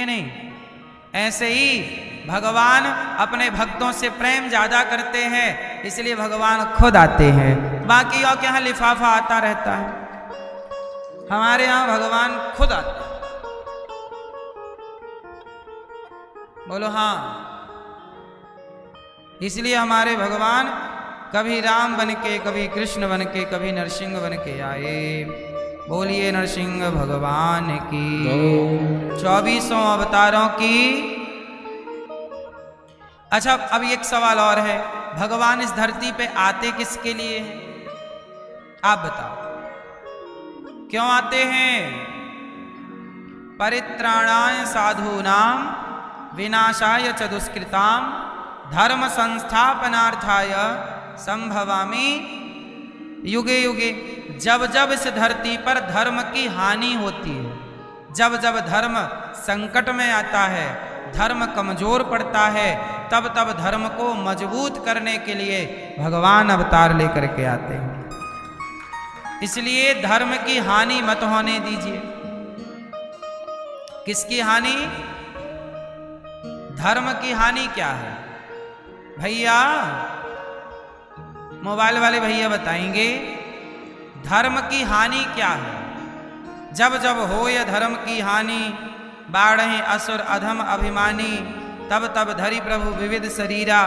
नहीं? ऐसे ही भगवान अपने भक्तों से प्रेम ज्यादा करते हैं, इसलिए भगवान खुद आते हैं। बाकी और के यहाँ लिफाफा आता रहता है, हमारे यहाँ भगवान खुद आते हैं। बोलो हाँ। इसलिए हमारे भगवान कभी राम बन के, कभी कृष्ण बन के, कभी नरसिंह बन के आए। बोलिए नरसिंह भगवान की, 2400 अवतारों की। अच्छा, अब एक सवाल और है, भगवान इस धरती पे आते किसके लिए हैं? आप बताओ, क्यों आते हैं? परित्राणाय साधूनां विनाशाय च दुष्कृतां धर्म संस्थापनार्थाय संभवामि युगे युगे। जब जब इस धरती पर धर्म की हानि होती है, जब जब धर्म संकट में आता है, धर्म कमजोर पड़ता है, तब तब धर्म को मजबूत करने के लिए भगवान अवतार लेकर के आते हैं। इसलिए धर्म की हानि मत होने दीजिए। किसकी हानि? धर्म की हानि क्या है भैया? मोबाइल वाले भैया बताएंगे धर्म की हानि क्या है। जब जब हो यह धर्म की हानि, बाढ़ें असुर अधम अभिमानी, तब तब धरि प्रभु विविध शरीरा।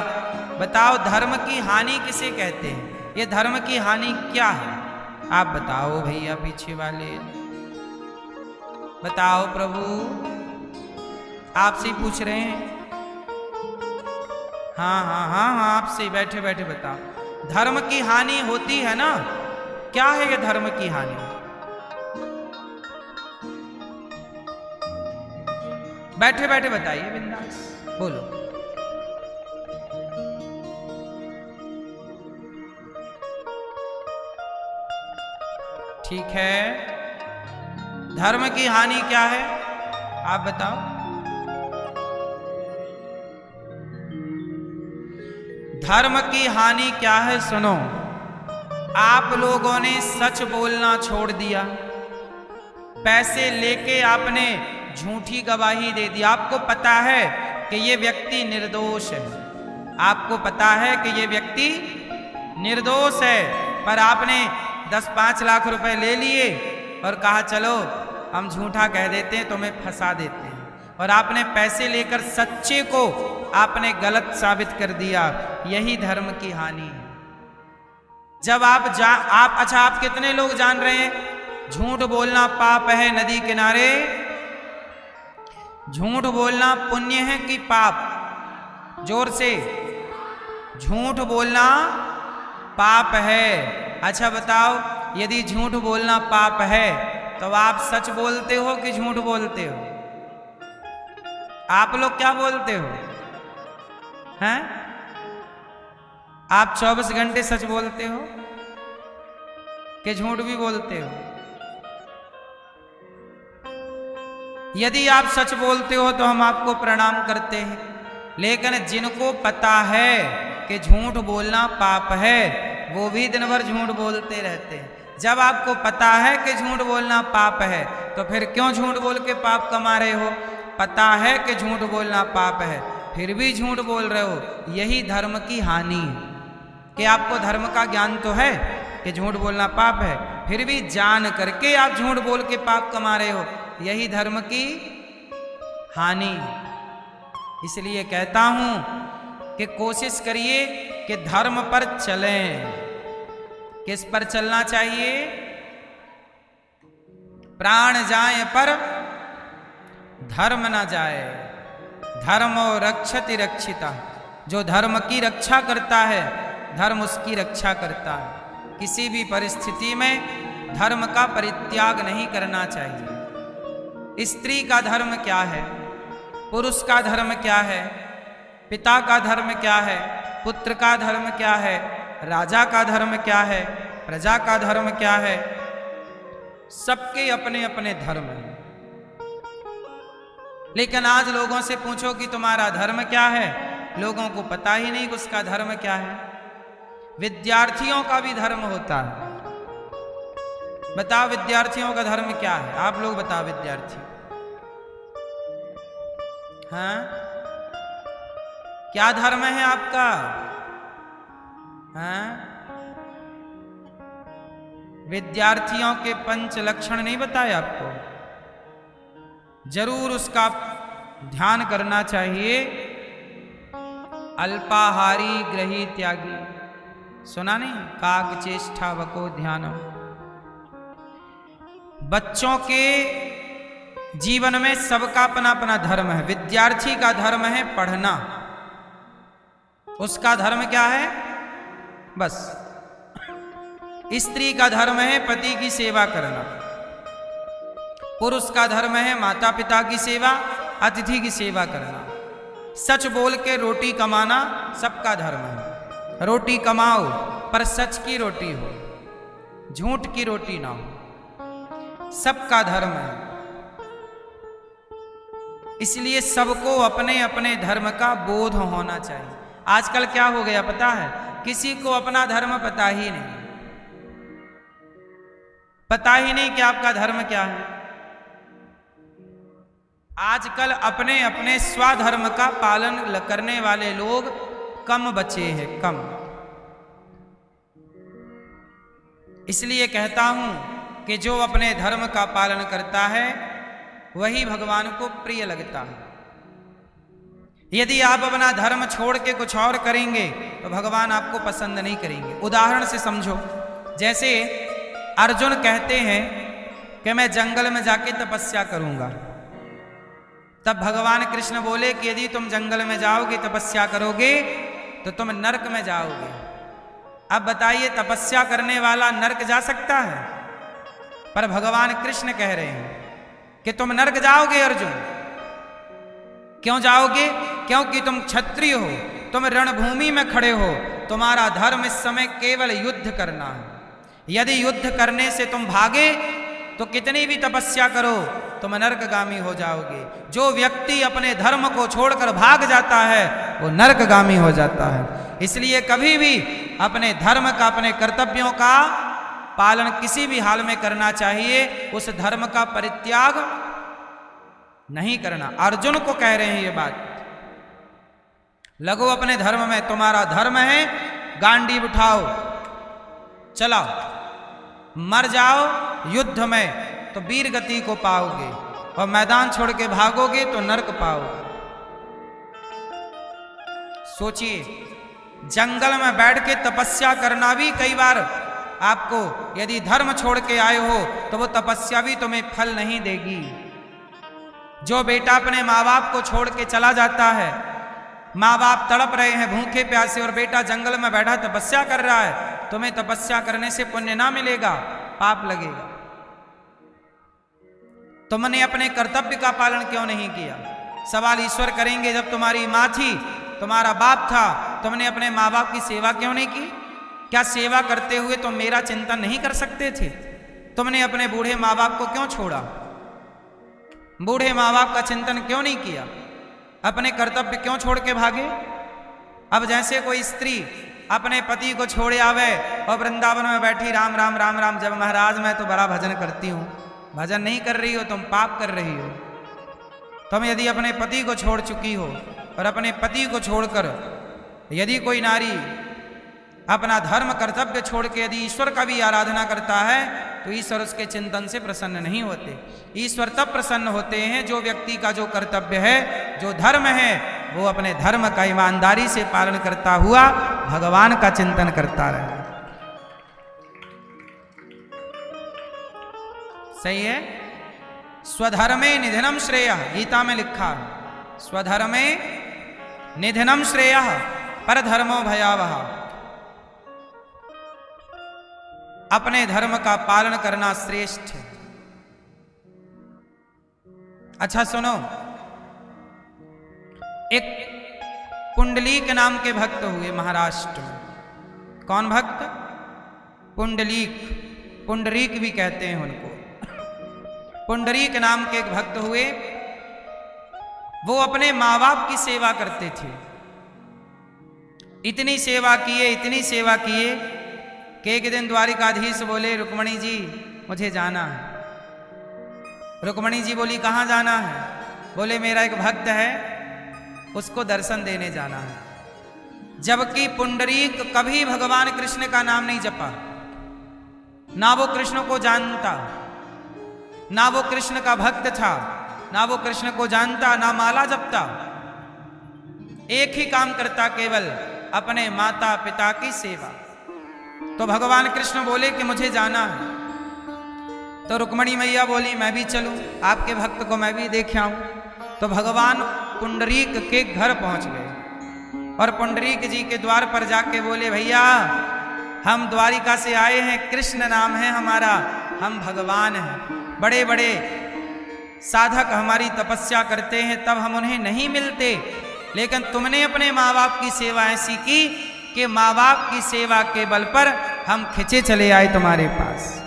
बताओ धर्म की हानि किसे कहते हैं? ये धर्म की हानि क्या है? आप बताओ भैया, पीछे वाले बताओ। प्रभु आपसे ही पूछ रहे हैं। हाँ हाँ हाँ हाँ, आपसे बैठे बैठे बताओ। धर्म की हानि होती है ना? क्या है ये धर्म की हानि? बैठे बैठे बताइए बिंदास, बोलो। ठीक है, धर्म की हानि क्या है आप बताओ। धर्म की हानि क्या है सुनो। आप लोगों ने सच बोलना छोड़ दिया, पैसे लेके आपने झूठी गवाही दे दी। आपको पता है कि ये व्यक्ति निर्दोष है, आपको पता है कि ये व्यक्ति निर्दोष है, पर आपने 10-5 लाख रुपए ले लिए और कहा चलो हम झूठा कह देते हैं, तुम्हें फंसा देते हैं, और आपने पैसे लेकर सच्चे को आपने गलत साबित कर दिया। यही धर्म की हानि है। जब आप अच्छा, आप कितने लोग जान रहे हैं झूठ बोलना पाप है? नदी किनारे झूठ बोलना पुण्य है कि पाप? जोर से, झूठ बोलना पाप है। अच्छा बताओ, यदि झूठ बोलना पाप है तो आप सच बोलते हो कि झूठ बोलते हो? आप लोग क्या बोलते हो हैं? आप 24 घंटे सच बोलते हो कि झूठ भी बोलते हो? यदि आप सच बोलते हो तो हम आपको प्रणाम करते हैं, लेकिन जिनको पता है कि झूठ बोलना पाप है, वो भी दिन भर झूठ बोलते रहते हैं। जब आपको पता है कि झूठ बोलना पाप है, तो फिर क्यों झूठ बोल के पाप कमा रहे हो? पता है कि झूठ बोलना पाप है, फिर भी झूठ बोल रहे हो। यही धर्म की हानि है कि आपको धर्म का ज्ञान तो है कि झूठ बोलना पाप है, फिर भी जान करके आप झूठ बोल के पाप कमा रहे हो। यही धर्म की हानि। इसलिए कहता हूं कि कोशिश करिए कि धर्म पर चलें। किस पर चलना चाहिए? प्राण जाए पर धर्म न जाए। धर्मो रक्षति रक्षिता। जो धर्म की रक्षा करता है, धर्म उसकी रक्षा करता है। किसी भी परिस्थिति में धर्म का परित्याग नहीं करना चाहिए। स्त्री का धर्म क्या है? पुरुष का धर्म क्या है? पिता का धर्म क्या है? पुत्र का धर्म क्या है? राजा का धर्म क्या है? प्रजा का धर्म क्या है? सबके अपने अपने धर्म हैं। लेकिन आज लोगों से पूछो कि तुम्हारा धर्म क्या है, लोगों को पता ही नहीं कि उसका धर्म क्या है। विद्यार्थियों का भी धर्म होता है। बताओ विद्यार्थियों का धर्म क्या है? आप लोग बताओ विद्यार्थी। हाँ, क्या धर्म है आपका? हाँ, विद्यार्थियों के पंच लक्षण नहीं बताए आपको? जरूर उसका ध्यान करना चाहिए। अल्पाहारी ग्रही त्यागी, सुना नहीं? काग चेष्टा वको ध्यानम। बच्चों के जीवन में सबका अपना अपना धर्म है। विद्यार्थी का धर्म है पढ़ना, उसका धर्म क्या है? बस। स्त्री का धर्म है पति की सेवा करना, पुरुष का धर्म है माता पिता की सेवा, अतिथि की सेवा करना, सच बोल के रोटी कमाना सबका धर्म है। रोटी कमाओ पर सच की रोटी हो, झूठ की रोटी ना हो, सबका धर्म है। इसलिए सबको अपने अपने धर्म का बोध होना चाहिए। आजकल क्या हो गया पता है? किसी को अपना धर्म पता ही नहीं, पता ही नहीं कि आपका धर्म क्या है। आजकल अपने अपने स्वधर्म का पालन करने वाले लोग कम बचे हैं, कम। इसलिए कहता हूं कि जो अपने धर्म का पालन करता है वही भगवान को प्रिय लगता है। यदि आप अपना धर्म छोड़ के कुछ और करेंगे तो भगवान आपको पसंद नहीं करेंगे। उदाहरण से समझो, जैसे अर्जुन कहते हैं कि मैं जंगल में जाके तपस्या करूंगा, तब भगवान कृष्ण बोले कि यदि तुम जंगल में जाओगे तपस्या करोगे तो तुम नरक में जाओगे। अब बताइए, तपस्या करने वाला नरक जा सकता है? पर भगवान कृष्ण कह रहे हैं कि तुम नरक जाओगे अर्जुन। क्यों जाओगे? क्योंकि तुम क्षत्रिय हो, तुम रणभूमि में खड़े हो, तुम्हारा धर्म इस समय केवल युद्ध करना है। यदि युद्ध करने से तुम भागे तो कितनी भी तपस्या करो तुम नरकगामी हो जाओगे। जो व्यक्ति अपने धर्म को छोड़कर भाग जाता है वो नरकगामी हो जाता है। इसलिए कभी भी अपने धर्म का, अपने कर्तव्यों का पालन किसी भी हाल में करना चाहिए, उस धर्म का परित्याग नहीं करना। अर्जुन को कह रहे हैं ये बात, लगो अपने धर्म में, तुम्हारा धर्म है गांडीव उठाओ, चलाओ, मर जाओ युद्ध में तो वीर गति को पाओगे, और मैदान छोड़ के भागोगे तो नरक पाओगे। सोचिए, जंगल में बैठ के तपस्या करना भी कई बार आपको, यदि धर्म छोड़ के आए हो तो वो तपस्या भी तुम्हें फल नहीं देगी। जो बेटा अपने माँ बाप को छोड़ के चला जाता है, माँ बाप तड़प रहे हैं भूखे प्यासे और बेटा जंगल में बैठा तपस्या कर रहा है, तुम्हें तपस्या करने से पुण्य ना मिलेगा, पाप लगेगा। तुमने अपने कर्तव्य का पालन क्यों नहीं किया? सवाल ईश्वर करेंगे, जब तुम्हारी माँ थी, तुम्हारा बाप था, तुमने अपने माँ बाप की सेवा क्यों नहीं की? क्या सेवा करते हुए तुम मेरा चिंतन नहीं कर सकते थे? तुमने अपने बूढ़े माँ बाप को क्यों छोड़ा? बूढ़े माँ बाप का चिंतन क्यों नहीं किया? अपने कर्तव्य क्यों छोड़ के भागे? अब जैसे कोई स्त्री अपने पति को छोड़े आवे और वृंदावन में बैठी राम राम राम राम, जब महाराज मैं तो बड़ा भजन करती हूँ, भजन नहीं कर रही हो, तुम पाप कर रही हो। तुम यदि अपने पति को छोड़ चुकी हो, और अपने पति को छोड़कर यदि कोई नारी अपना धर्म कर्तव्य छोड़ के यदि ईश्वर का भी आराधना करता है तो ईश्वर उसके चिंतन से प्रसन्न नहीं होते। ईश्वर तब प्रसन्न होते हैं जो व्यक्ति का जो कर्तव्य है, जो धर्म है, वो अपने धर्म का ईमानदारी से पालन करता हुआ भगवान का चिंतन करता रहे। सही है? स्वधर्मे निधनम श्रेयः, गीता में लिखा है, स्वधर्मे निधनम श्रेयः परधर्मो भयावह। अपने धर्म का पालन करना श्रेष्ठ है। अच्छा सुनो, एक पुंडलीक नाम के भक्त हुए महाराष्ट्र में। कौन भक्त? पुंडलीक, पुंडरीक भी कहते हैं उनको। पुंडरीक नाम के एक भक्त हुए, वो अपने माँ बाप की सेवा करते थे। इतनी सेवा किए, इतनी सेवा किए कि एक दिन द्वारिकाधीश बोले, रुक्मणी जी मुझे जाना है। रुक्मणी जी बोली, कहाँ जाना है? बोले, मेरा एक भक्त है, उसको दर्शन देने जाना है। जबकि पुंडरीक कभी भगवान कृष्ण का नाम नहीं जपा, ना वो कृष्ण को जानता, ना वो कृष्ण का भक्त था, ना वो कृष्ण को जानता, ना माला जपता। एक ही काम करता, केवल अपने माता पिता की सेवा। तो भगवान कृष्ण बोले कि मुझे जाना है। तो रुक्मणी मैया बोली मैं भी चलूं, आपके भक्त को मैं भी देख आऊं। तो भगवान पुंडरीक के घर पहुंच गए और पुंडरीक जी के द्वार पर जाके बोले, भैया हम द्वारिका से आए हैं, कृष्ण नाम है हमारा, हम भगवान हैं। बड़े बड़े साधक हमारी तपस्या करते हैं, तब हम उन्हें नहीं मिलते, लेकिन तुमने अपने माँ बाप की सेवा ऐसी की कि माँ बाप की सेवा के बल पर हम खिंचे चले आए तुम्हारे पास।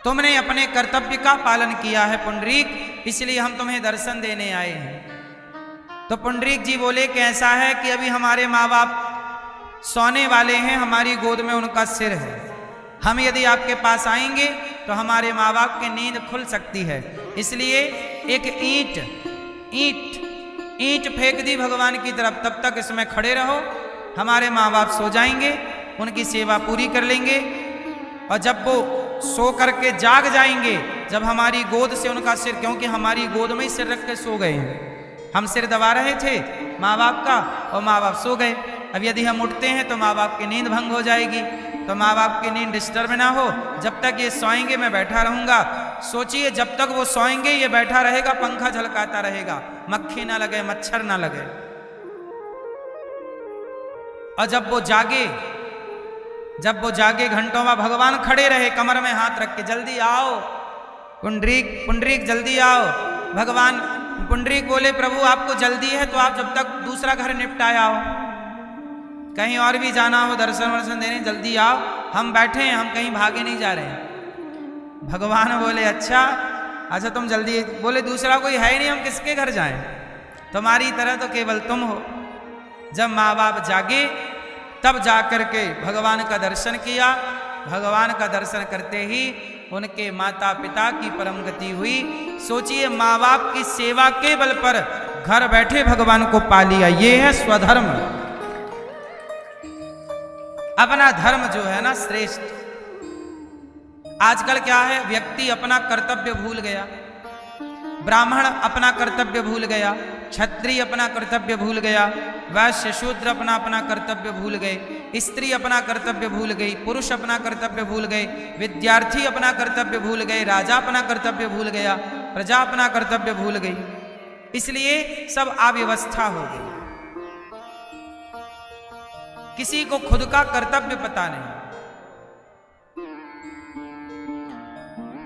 तुमने अपने कर्तव्य का पालन किया है पुंडरीक, इसलिए हम तुम्हें दर्शन देने आए हैं। तो पुंडरीक जी बोले कि ऐसा है कि अभी हमारे माँ बाप सोने वाले हैं, हमारी गोद में उनका सिर है। हम यदि आपके पास आएंगे तो हमारे माँ बाप की नींद खुल सकती है, इसलिए एक ईंट फेंक दी भगवान की तरफ, तब तक इसमें खड़े रहो, हमारे माँ बाप सो जाएंगे, उनकी सेवा पूरी कर लेंगे। और जब वो सो करके जाग जाएंगे, जब हमारी गोद से उनका सिर, क्योंकि हमारी गोद में ही सिर रख के सो गए हैं, हम सिर दबा रहे थे माँ बाप का और माँ बाप सो गए। अब यदि हम उठते हैं तो माँ बाप की नींद भंग हो जाएगी, तो माँ बाप की नींद डिस्टर्ब ना हो, जब तक ये सोएंगे मैं बैठा रहूंगा। सोचिए, जब तक वो सोएंगे ये बैठा रहेगा, पंखा झलकाता रहेगा, मक्खी ना लगे, मच्छर ना लगे। और जब वो जागे घंटों में, भगवान खड़े रहे कमर में हाथ रख के, जल्दी आओ पुंडरीक जल्दी आओ। भगवान पुंडरीक बोले, प्रभु आपको जल्दी है तो आप जब तक दूसरा घर निपटाए आओ, कहीं और भी जाना हो दर्शन वर्शन देने, जल्दी आओ, हम बैठे हैं, हम कहीं भागे नहीं जा रहे हैं। भगवान बोले अच्छा तुम जल्दी, बोले दूसरा कोई है ही नहीं, हम किसके घर जाएं, तुम्हारी तरह तो केवल तुम हो। जब माँ बाप जागे तब जाकर के भगवान का दर्शन किया। भगवान का दर्शन करते ही उनके माता पिता की परम गति हुई। सोचिए, माँ बाप की सेवा के बल पर घर बैठे भगवान को पा लिया, ये है स्वधर्म। अपना धर्म जो है ना श्रेष्ठ। आजकल क्या है, व्यक्ति अपना कर्तव्य भूल गया, ब्राह्मण अपना कर्तव्य भूल गया, क्षत्रिय अपना कर्तव्य भूल गया, वैश्य शूद्र अपना कर्तव्य भूल गए, स्त्री अपना कर्तव्य भूल गई, पुरुष अपना कर्तव्य भूल गए, विद्यार्थी अपना कर्तव्य भूल गए, राजा अपना कर्तव्य भूल गया, प्रजा अपना कर्तव्य भूल गई। इसलिए सब अव्यवस्था हो गई, किसी को खुद का कर्तव्य पता नहीं।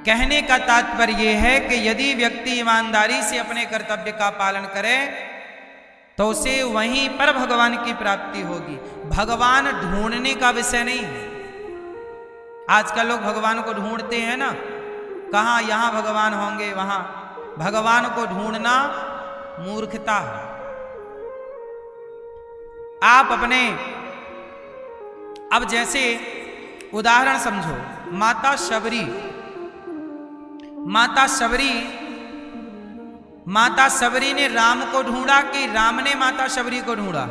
कहने का तात्पर्य यह है कि यदि व्यक्ति ईमानदारी से अपने कर्तव्य का पालन करे तो उसे वहीं पर भगवान की प्राप्ति होगी। भगवान ढूंढने का विषय नहीं है। आजकल लोग भगवान को ढूंढते हैं ना, कहाँ यहां भगवान होंगे वहां। भगवान को ढूंढना मूर्खता है। आप अपने, अब जैसे उदाहरण समझो, माता शबरी ने राम को ढूंढा कि राम ने माता शबरी को ढूंढा।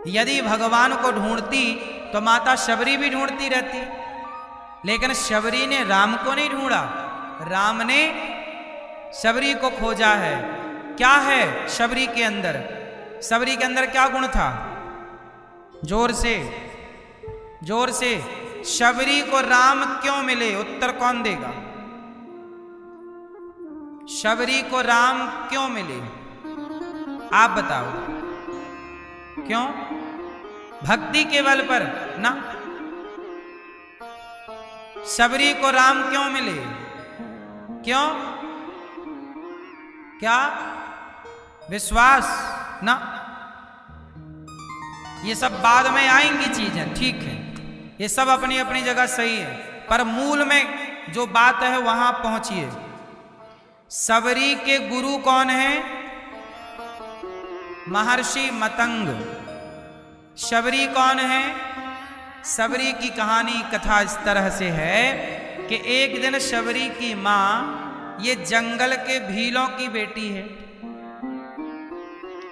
यदि भगवान को ढूंढती तो माता शबरी भी ढूंढती रहती, लेकिन शबरी ने राम को नहीं ढूंढा, राम ने शबरी को खोजा है। क्या है शबरी के अंदर? शबरी के अंदर क्या गुण था? जोर से शबरी को राम क्यों मिले? उत्तर कौन देगा? शबरी को राम क्यों मिले? आप बताओ। क्यों? भक्ति के बल पर ना। शबरी को राम क्यों मिले? क्यों? क्या? विश्वास ना। ये सब बाद में आएंगी चीजें, ठीक है, ये सब अपनी अपनी जगह सही है, पर मूल में जो बात है वहां पहुंचिए। शबरी के गुरु कौन है? महर्षि मतंग। शबरी कौन है? शबरी की कहानी कथा इस तरह से है कि एक दिन शबरी की मां ये जंगल के भीलों की बेटी है,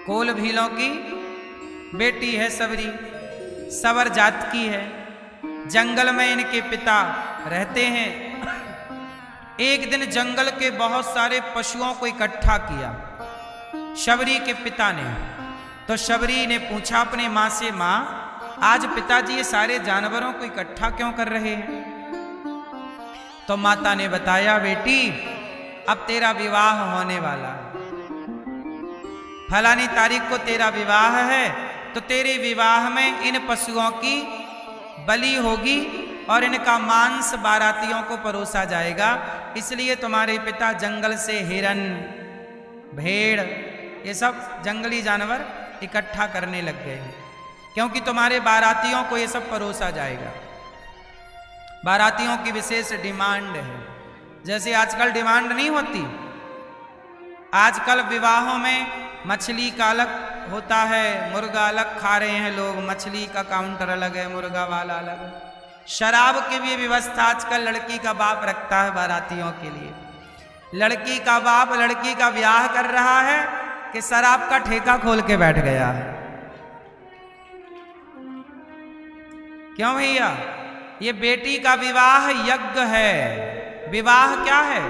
कोल भीलों की बेटी है सबरी, सवर जात की है। जंगल में इनके पिता रहते हैं। एक दिन जंगल के बहुत सारे पशुओं को इकट्ठा किया शबरी के पिता ने। तो शबरी ने पूछा अपनी माँ से, माँ आज पिताजी ये सारे जानवरों को इकट्ठा क्यों कर रहे हैं? तो माता ने बताया, बेटी अब तेरा विवाह होने वाला है, फलानी तारीख को तेरा विवाह है, तो तेरे विवाह में इन पशुओं की बलि होगी और इनका मांस बारातियों को परोसा जाएगा। इसलिए तुम्हारे पिता जंगल से हिरन, भेड़, ये सब जंगली जानवर इकट्ठा करने लग गए हैं, क्योंकि तुम्हारे बारातियों को ये सब परोसा जाएगा। बारातियों की विशेष डिमांड है, जैसे आजकल डिमांड नहीं होती। आजकल विवाहों में मछली का अलग होता है, मुर्गा अलग खा रहे हैं लोग, मछली का काउंटर अलग है, मुर्गा वाला अलग है। शराब की भी व्यवस्था आजकल लड़की का बाप रखता है बारातियों के लिए। लड़की का बाप लड़की का ब्याह कर रहा है कि शराब का ठेका खोल के बैठ गया है। क्यों भैया? ये बेटी का विवाह यज्ञ है। विवाह क्या है?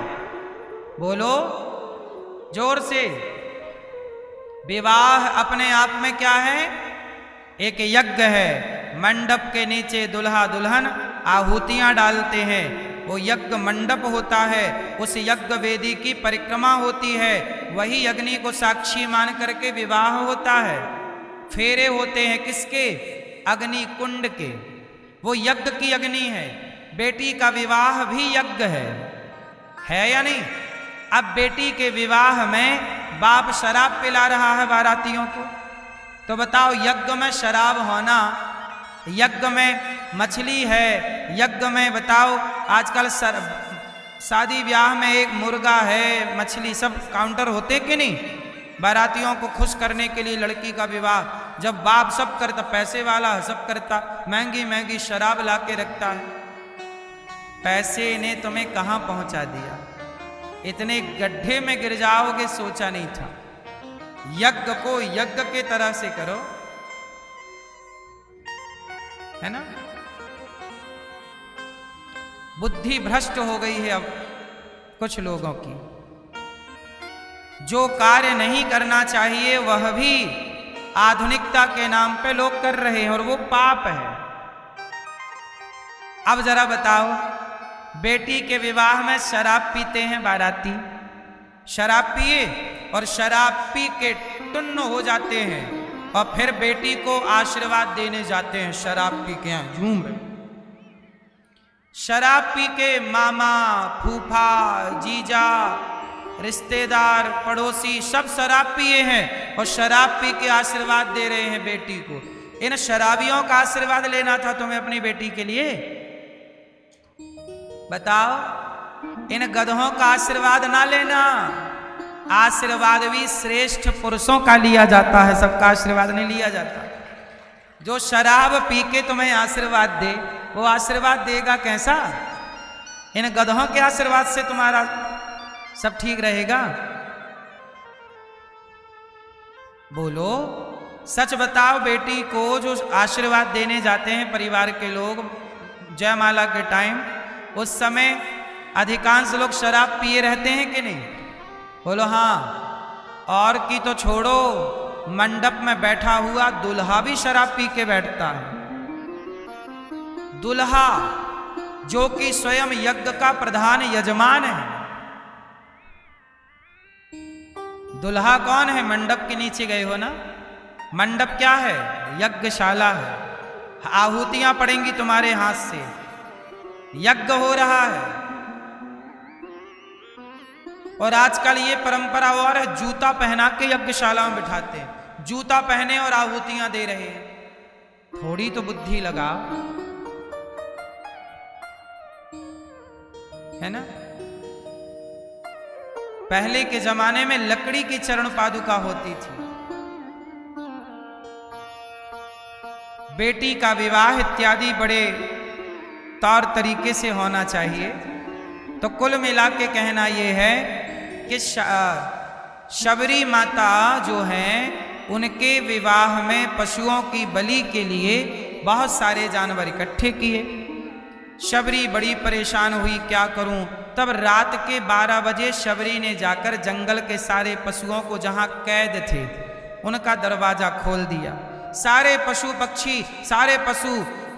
बोलो जोर से। विवाह अपने आप में क्या है? एक यज्ञ है। मंडप के नीचे दुल्हा दुल्हन आहुतियां डालते हैं, वो यज्ञ मंडप होता है। उस यज्ञ वेदी की परिक्रमा होती है, वही अग्नि को साक्षी मान करके विवाह होता है। फेरे होते हैं किसके? अग्नि कुंड के, वो यज्ञ की अग्नि है। बेटी का विवाह भी यज्ञ है या नहीं? अब बेटी के विवाह में बाप शराब पिला रहा है बारातियों को, तो बताओ यज्ञ में शराब होना, यज्ञ में मछली है, यज्ञ में बताओ आजकल शादी ब्याह में एक मुर्गा है, मछली, सब काउंटर होते कि नहीं? बारातियों को खुश करने के लिए लड़की का विवाह जब बाप सब करता, पैसे वाला सब करता, महंगी महंगी शराब ला के रखता है। पैसे ने तुम्हें कहां पहुंचा दिया? इतने गड्ढे में गिर जाओगे सोचा नहीं था। यज्ञ को यज्ञ के तरह से करो, है ना? बुद्धि भ्रष्ट हो गई है अब कुछ लोगों की। जो कार्य नहीं करना चाहिए वह भी आधुनिकता के नाम पे लोग कर रहे हैं, और वो पाप है। अब जरा बताओ, बेटी के विवाह में शराब पीते हैं बाराती, शराब पिए और शराब पी के टुन्न हो जाते हैं, और फिर बेटी को आशीर्वाद देने जाते हैं शराब पी के, यहाँ झूम रहे। शराब पी के मामा, फूफा, जीजा, रिश्तेदार, पड़ोसी सब शराब पिए हैं और शराब पी के आशीर्वाद दे रहे हैं बेटी को। इन शराबियों का आशीर्वाद लेना था तुम्हें अपनी बेटी के लिए? बताओ, इन गधों का आशीर्वाद ना लेना। आशीर्वाद भी श्रेष्ठ पुरुषों का लिया जाता है, सबका आशीर्वाद नहीं लिया जाता। जो शराब पी के तुम्हें आशीर्वाद दे, वो आशीर्वाद देगा कैसा? इन गधों के आशीर्वाद से तुम्हारा सब ठीक रहेगा? बोलो, सच बताओ। बेटी को जो आशीर्वाद देने जाते हैं परिवार के लोग जयमाला के टाइम, उस समय अधिकांश लोग शराब पिए रहते हैं कि नहीं? बोलो हाँ। और की तो छोड़ो, मंडप में बैठा हुआ दुल्हा भी शराब पी के बैठता है। दुल्हा जो कि स्वयं यज्ञ का प्रधान यजमान है। दुल्हा कौन है? मंडप के नीचे गए हो ना? मंडप क्या है? यज्ञशाला है। आहुतियां पड़ेंगी तुम्हारे हाथ से, यज्ञ हो रहा है। और आजकल ये परंपरा और है, जूता पहना के यज्ञशाला में बिठाते हैं, जूता पहने और आहुतियां दे रहे हैं। थोड़ी तो बुद्धि लगा, है ना? पहले के जमाने में लकड़ी की चरण पादुका होती थी। बेटी का विवाह इत्यादि बड़े तौर तरीके से होना चाहिए। तो कुल मिला के कहना ये है कि शबरी माता जो हैं उनके विवाह में पशुओं की बलि के लिए बहुत सारे जानवर इकट्ठे किए। शबरी बड़ी परेशान हुई, क्या करूं। तब रात के 12 बजे शबरी ने जाकर जंगल के सारे पशुओं को जहां कैद थे उनका दरवाजा खोल दिया। सारे पशु पक्षी, सारे पशु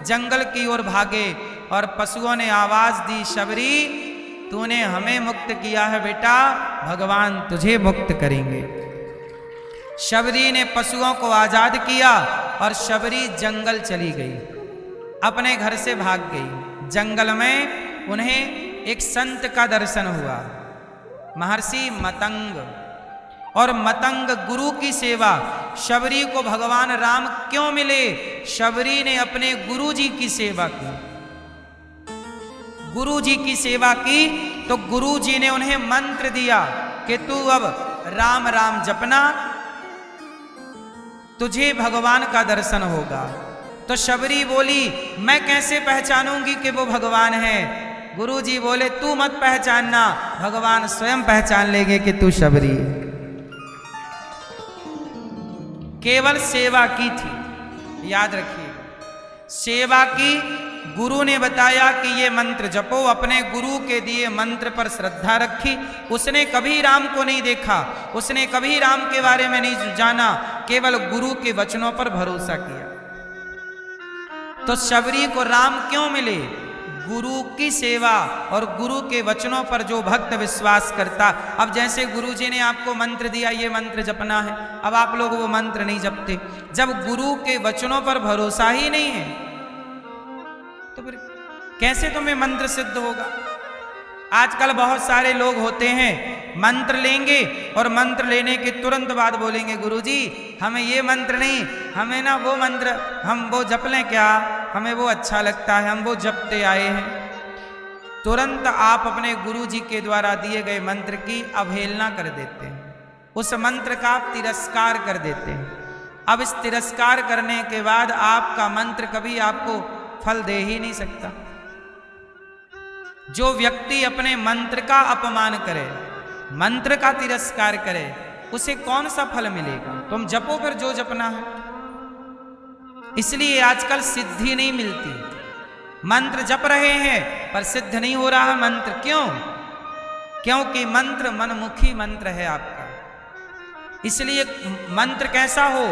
जंगल की ओर भागे और पशुओं ने आवाज दी, शबरी तूने हमें मुक्त किया है बेटा, भगवान तुझे मुक्त करेंगे। शबरी ने पशुओं को आजाद किया और शबरी जंगल चली गई, अपने घर से भाग गई। जंगल में उन्हें एक संत का दर्शन हुआ, महर्षि मतंग। और मतंग गुरु की सेवा, शबरी को भगवान राम क्यों मिले? शबरी ने अपने गुरु जी की सेवा की। गुरु जी की सेवा की तो गुरु जी ने उन्हें मंत्र दिया कि तू अब राम राम जपना, तुझे भगवान का दर्शन होगा। तो शबरी बोली, मैं कैसे पहचानूंगी कि वो भगवान है? गुरु जी बोले, तू मत पहचानना, भगवान स्वयं पहचान लेंगे कि तू शबरी है। केवल सेवा की थी, याद रखिए, सेवा की। गुरु ने बताया कि ये मंत्र जपो, अपने गुरु के दिए मंत्र पर श्रद्धा रखी। उसने कभी राम को नहीं देखा, उसने कभी राम के बारे में नहीं जाना, केवल गुरु के वचनों पर भरोसा किया। तो शबरी को राम क्यों मिले? गुरु की सेवा और गुरु के वचनों पर जो भक्त विश्वास करता। अब जैसे गुरु जी ने आपको मंत्र दिया, ये मंत्र जपना है, अब आप लोग वो मंत्र नहीं जपते। जब गुरु के वचनों पर भरोसा ही नहीं है तो फिर कैसे तुम्हें मंत्र सिद्ध होगा? आजकल बहुत सारे लोग होते हैं, मंत्र लेंगे और मंत्र लेने के तुरंत बाद बोलेंगे, गुरुजी हमें ये मंत्र नहीं, हमें ना वो मंत्र, हम वो जप लें क्या, हमें वो अच्छा लगता है, हम वो जपते आए हैं। तुरंत आप अपने गुरु जी के द्वारा दिए गए मंत्र की अवहेलना कर देते हैं, उस मंत्र का आप तिरस्कार कर देते हैं। अब इस तिरस्कार करने के बाद आपका मंत्र कभी आपको फल दे ही नहीं सकता। जो व्यक्ति अपने मंत्र का अपमान करे, मंत्र का तिरस्कार करे, उसे कौन सा फल मिलेगा? तुम जपो फिर जो जपना है। इसलिए आजकल सिद्धि नहीं मिलती, मंत्र जप रहे हैं पर सिद्ध नहीं हो रहा मंत्र। क्यों? क्योंकि मंत्र मनमुखी मंत्र है आपका। इसलिए मंत्र कैसा हो?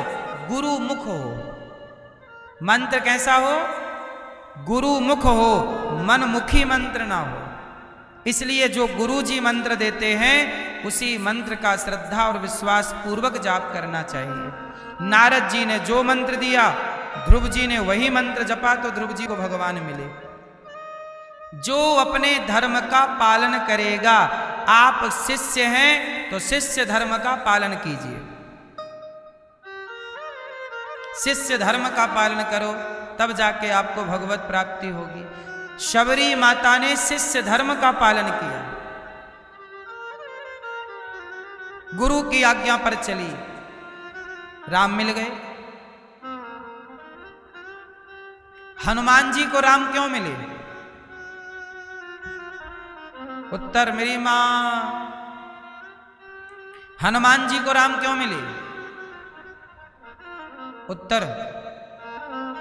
गुरु मुख हो। मंत्र कैसा हो? गुरु मुख हो, मनमुखी मंत्र ना हो। इसलिए जो गुरु जी मंत्र देते हैं उसी मंत्र का श्रद्धा और विश्वास पूर्वक जाप करना चाहिए। नारद जी ने जो मंत्र दिया, ध्रुव जी ने वही मंत्र जपा तो ध्रुव जी को भगवान मिले। जो अपने धर्म का पालन करेगा, आप शिष्य हैं तो शिष्य धर्म का पालन कीजिए। शिष्य धर्म का पालन करो, तब जाके आपको भगवत प्राप्ति होगी। शबरी माता ने शिष्य धर्म का पालन किया, गुरु की आज्ञा पर चली, राम मिल गए। हनुमान जी को राम क्यों मिले? उत्तर मेरी मां। हनुमान जी को राम क्यों मिले? उत्तर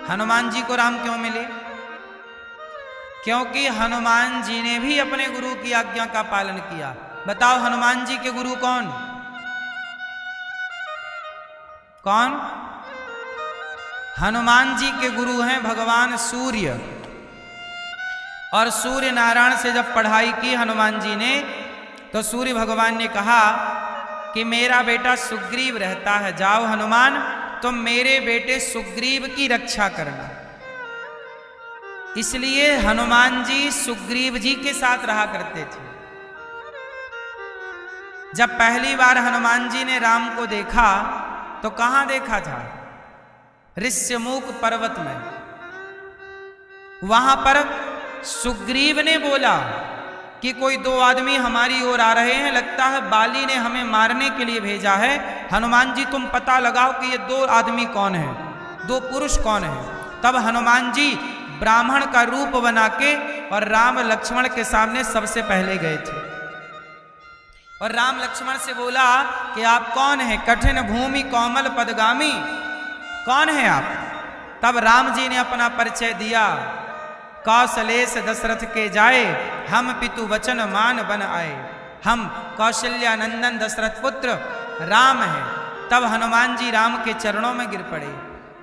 हनुमान जी को राम क्यों मिले? क्योंकि हनुमान जी ने भी अपने गुरु की आज्ञा का पालन किया। बताओ हनुमान जी के गुरु कौन? कौन? हनुमान जी के गुरु हैं भगवान सूर्य। और सूर्य नारायण से जब पढ़ाई की हनुमान जी ने, तो सूर्य भगवान ने कहा कि मेरा बेटा सुग्रीव रहता है, जाओ हनुमान तुम मेरे बेटे सुग्रीव की रक्षा करना। इसलिए हनुमान जी सुग्रीव जी के साथ रहा करते थे। जब पहली बार हनुमान जी ने राम को देखा तो कहां देखा था? ऋष्यमुख पर्वत में। वहां पर सुग्रीव ने बोला कि कोई दो आदमी हमारी ओर आ रहे हैं, लगता है बाली ने हमें मारने के लिए भेजा है। हनुमान जी तुम पता लगाओ कि ये दो आदमी कौन है, दो पुरुष कौन है। तब हनुमान जी ब्राह्मण का रूप बना के और राम लक्ष्मण के सामने सबसे पहले गए थे। और राम लक्ष्मण से बोला कि आप कौन हैं? कठिन भूमि कोमल पदगामी, कौन है आप? तब राम जी ने अपना परिचय दिया। कौशलेश दशरथ के जाए, हम पितु वचन मान बन आए। हम कौशल्या नंदन दशरथ पुत्र राम हैं। तब हनुमान जी राम के चरणों में गिर पड़े।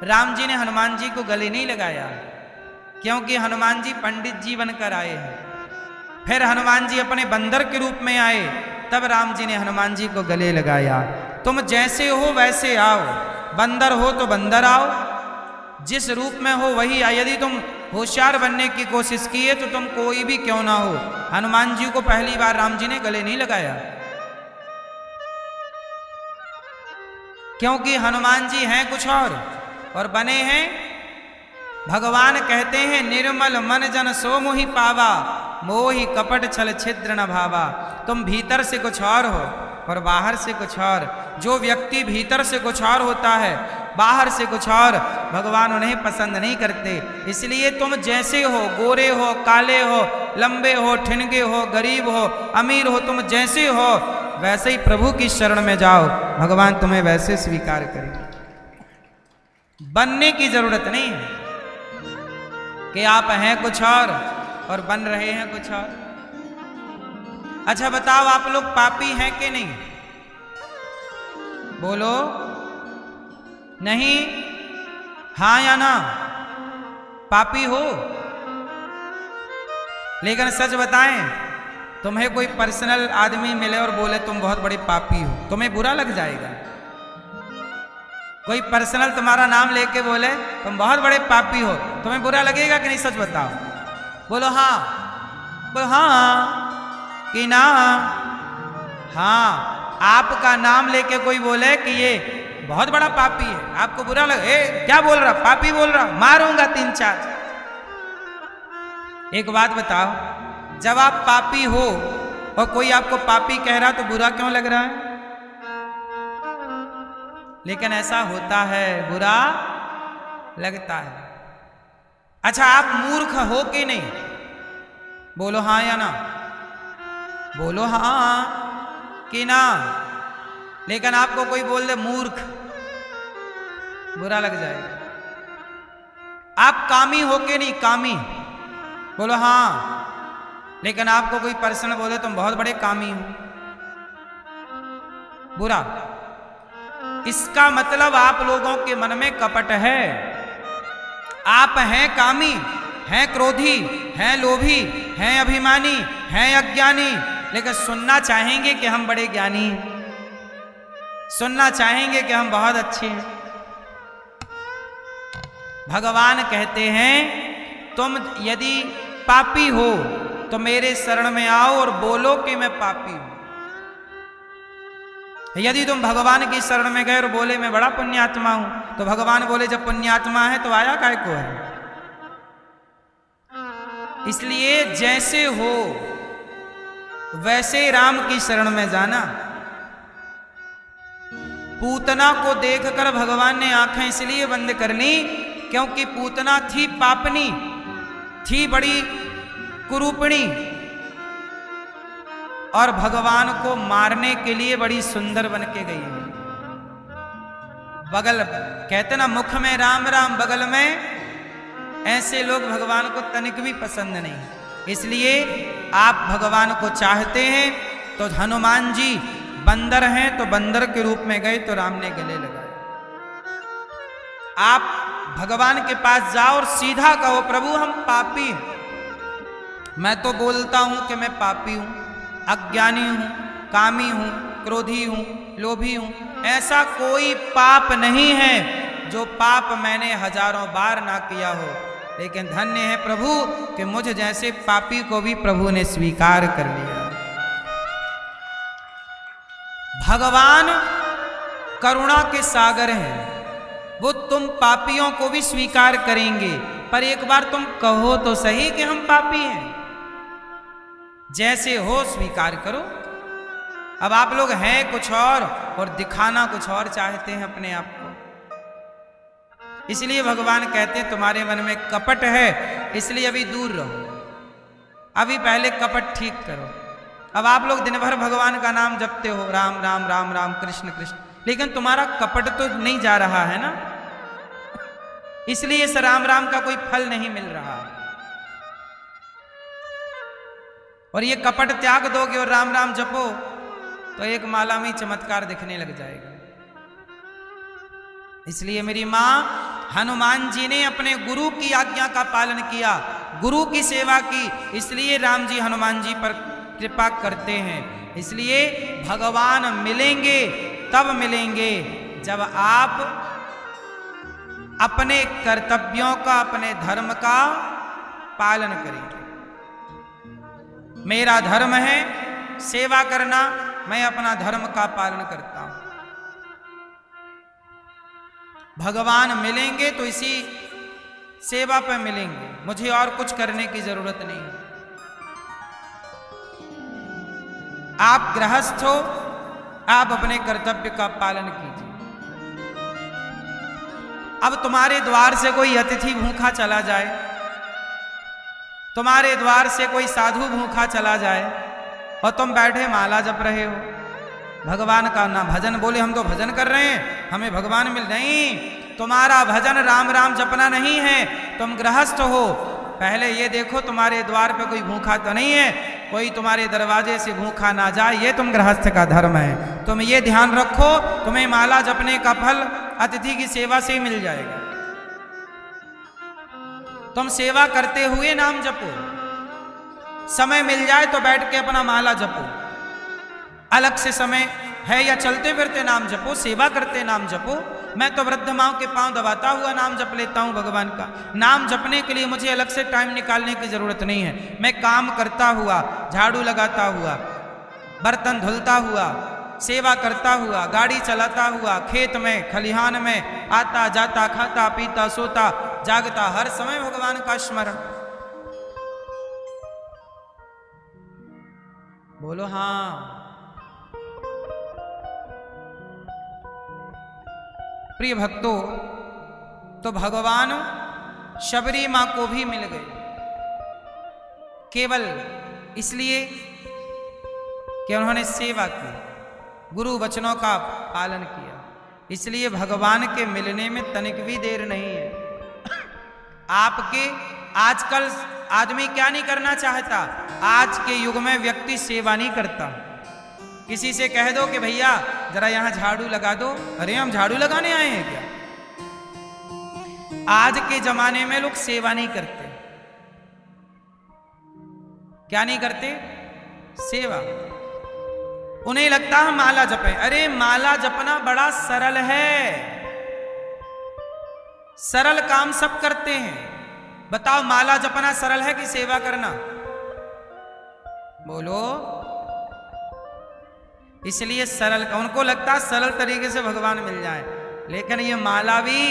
राम जी ने हनुमान जी को गले नहीं लगाया, क्योंकि हनुमान जी पंडित जी बनकर आए हैं। फिर हनुमान जी अपने बंदर के रूप में आए, तब राम जी ने हनुमान जी को गले लगाया। तुम जैसे हो वैसे आओ, बंदर हो तो बंदर आओ, जिस रूप में हो वही आओ। यदि तुम होशियार बनने की कोशिश किए तो तुम कोई भी क्यों ना हो। हनुमान जी को पहली बार राम जी ने गले नहीं लगाया, क्योंकि हनुमान जी हैं कुछ और बने हैं। भगवान कहते हैं निर्मल मन जन सो मोहि पावा, मोहि कपट छल छिद्र न भावा। तुम भीतर से कुछ और हो और बाहर से कुछ और। जो व्यक्ति भीतर से कुछ और होता है, बाहर से कुछ और, भगवान उन्हें पसंद नहीं करते। इसलिए तुम जैसे हो, गोरे हो, काले हो, लंबे हो, ठिनगे हो, गरीब हो, अमीर हो, तुम जैसे हो वैसे ही प्रभु की शरण में जाओ, भगवान तुम्हें वैसे स्वीकार करेंगे। बनने की जरूरत नहीं है कि आप हैं कुछ और बन रहे हैं कुछ और। अच्छा बताओ, आप लोग पापी हैं कि नहीं? बोलो नहीं, हाँ या ना? पापी हो? लेकिन सच बताएं, तुम्हें कोई पर्सनल आदमी मिले और बोले तुम बहुत बड़े पापी हो, तुम्हें बुरा लग जाएगा। कोई पर्सनल तुम्हारा नाम लेके बोले तुम बहुत बड़े पापी हो, तुम्हें बुरा लगेगा कि नहीं? सच बताओ, बोलो हाँ, बोलो हाँ कि ना? हाँ, आपका नाम लेके कोई बोले कि ये बहुत बड़ा पापी है, आपको बुरा लगे? क्या बोल रहा, पापी बोल रहा, मारूंगा 3-4। एक बात बताओ, जब आप पापी हो और कोई आपको पापी कह रहा तो बुरा क्यों लग रहा है? लेकिन ऐसा होता है, बुरा लगता है। अच्छा, आप मूर्ख हो कि नहीं? बोलो हाँ या ना? बोलो हाँ कि ना? लेकिन आपको कोई बोल दे मूर्ख, बुरा लग जाएगा। आप कामी हो के नहीं? कामी, बोलो हाँ। लेकिन आपको कोई पर्सन बोले तुम बहुत बड़े कामी हो, बुरा। इसका मतलब आप लोगों के मन में कपट है। आप हैं कामी, हैं क्रोधी, हैं लोभी, हैं अभिमानी, हैं अज्ञानी, लेकिन सुनना चाहेंगे कि हम बड़े ज्ञानी हैं, सुनना चाहेंगे कि हम बहुत अच्छे हैं। भगवान कहते हैं तुम यदि पापी हो तो मेरे शरण में आओ और बोलो कि मैं पापी हूं। यदि तुम भगवान की शरण में गए और बोले मैं बड़ा पुण्यात्मा हूं, तो भगवान बोले जब पुण्यात्मा है तो आया काय को है? इसलिए जैसे हो वैसे राम की शरण में जाना। पूतना को देखकर भगवान ने आंखें इसलिए बंद कर ली क्योंकि पूतना थी पापनी, थी बड़ी कुरूपणी, और भगवान को मारने के लिए बड़ी सुंदर बन के गई है। बगल कहते ना, मुख में राम राम बगल में, ऐसे लोग भगवान को तनिक भी पसंद नहीं। इसलिए आप भगवान को चाहते हैं तो हनुमान जी बंदर हैं तो बंदर के रूप में गए तो राम ने गले लगाए। आप भगवान के पास जाओ और सीधा कहो प्रभु हम पापी हैं। मैं तो बोलता हूं कि मैं पापी हूं, अज्ञानी हूं, कामी हूं, क्रोधी हूं, लोभी हूं। ऐसा कोई पाप नहीं है जो पाप मैंने हजारों बार ना किया हो, लेकिन धन्य है प्रभु कि मुझ जैसे पापी को भी प्रभु ने स्वीकार कर लिया। भगवान करुणा के सागर हैं, वो तुम पापियों को भी स्वीकार करेंगे, पर एक बार तुम कहो तो सही कि हम पापी हैं। जैसे हो स्वीकार करो। अब आप लोग हैं कुछ और दिखाना कुछ और चाहते हैं अपने आप को। इसलिए भगवान कहते हैं तुम्हारे मन में कपट है, इसलिए अभी दूर रहो। अभी पहले कपट ठीक करो। अब आप लोग दिन भर भगवान का नाम जपते हो, राम राम राम राम कृष्ण कृष्ण, लेकिन तुम्हारा कपट तो नहीं जा रहा है ना, इसलिए इस राम राम का कोई फल नहीं मिल रहा। और ये कपट त्याग दोगे और राम राम जपो तो एक माला में चमत्कार दिखने लग जाएगा। इसलिए मेरी मां हनुमान जी ने अपने गुरु की आज्ञा का पालन किया, गुरु की सेवा की, इसलिए राम जी हनुमान जी पर कृपा करते हैं। इसलिए भगवान मिलेंगे तब मिलेंगे जब आप अपने कर्तव्यों का, अपने धर्म का पालन करेंगे। मेरा धर्म है सेवा करना, मैं अपना धर्म का पालन करता हूं। भगवान मिलेंगे तो इसी सेवा पर मिलेंगे, मुझे और कुछ करने की जरूरत नहीं है। आप गृहस्थ हो, आप अपने कर्तव्य का पालन कीजिए। अब तुम्हारे द्वार से कोई अतिथि भूखा चला जाए, तुम्हारे द्वार से कोई साधु भूखा चला जाए और तुम बैठे माला जप रहे हो, भगवान का ना भजन बोले, हम तो भजन कर रहे हैं हमें भगवान मिल, नहीं, तुम्हारा भजन राम राम जपना नहीं है। तुम गृहस्थ हो, पहले ये देखो तुम्हारे द्वार पे कोई भूखा तो नहीं है, कोई तुम्हारे दरवाजे से भूखा ना जाए, ये तुम गृहस्थ का धर्म है। तुम ये ध्यान रखो, तुम्हें माला जपने का फल अतिथि की सेवा से ही मिल जाएगा। तुम सेवा करते हुए नाम जपो, समय मिल जाए तो बैठ के अपना माला जपो, अलग से समय है या चलते फिरते नाम जपो, सेवा करते नाम जपो। मैं तो वृद्ध माँ के पांव दबाता हुआ नाम जप लेता हूँ भगवान का। नाम जपने के लिए मुझे अलग से टाइम निकालने की जरूरत नहीं है। मैं काम करता हुआ, झाड़ू लगाता हुआ, बर्तन धुलता हुआ, सेवा करता हुआ, गाड़ी चलाता हुआ, खेत में खलिहान में आता जाता, खाता पीता सोता जागता, हर समय भगवान का स्मरण। बोलो हाँ। प्रिय भक्तों, तो भगवान शबरी मां को भी मिल गए, केवल इसलिए कि उन्होंने सेवा की, गुरु वचनों का पालन किया। इसलिए भगवान के मिलने में तनिक भी देर नहीं है। आपके आजकल आदमी क्या नहीं करना चाहता, आज के युग में व्यक्ति सेवा नहीं करता। किसी से कह दो कि भैया जरा यहां झाड़ू लगा दो, अरे हम झाड़ू लगाने आए हैं क्या। आज के जमाने में लोग सेवा नहीं करते। क्या नहीं करते? सेवा। उन्हें लगता है माला जपें। अरे माला जपना बड़ा सरल है, सरल काम सब करते हैं। बताओ माला जपना सरल है कि सेवा करना? बोलो। इसलिए सरल, उनको लगता है सरल तरीके से भगवान मिल जाए, लेकिन ये माला भी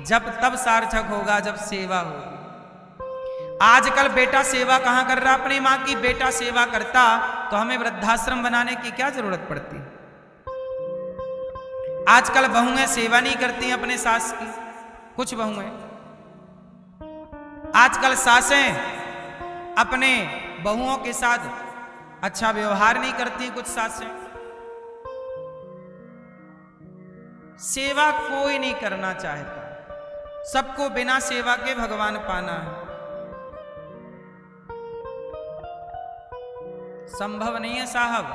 जब तब सार्थक होगा जब सेवा होगी। आजकल बेटा सेवा कहां कर रहा अपनी मां की? बेटा सेवा करता तो हमें वृद्धाश्रम बनाने की क्या जरूरत पड़ती। आजकल बहुएं सेवा नहीं करती अपने सास की, कुछ बहुएं। आजकल सासें अपने बहुओं के साथ अच्छा व्यवहार नहीं करती, कुछ सासें। सेवा कोई नहीं करना चाहता, सबको बिना सेवा के भगवान पाना है। संभव नहीं है साहब,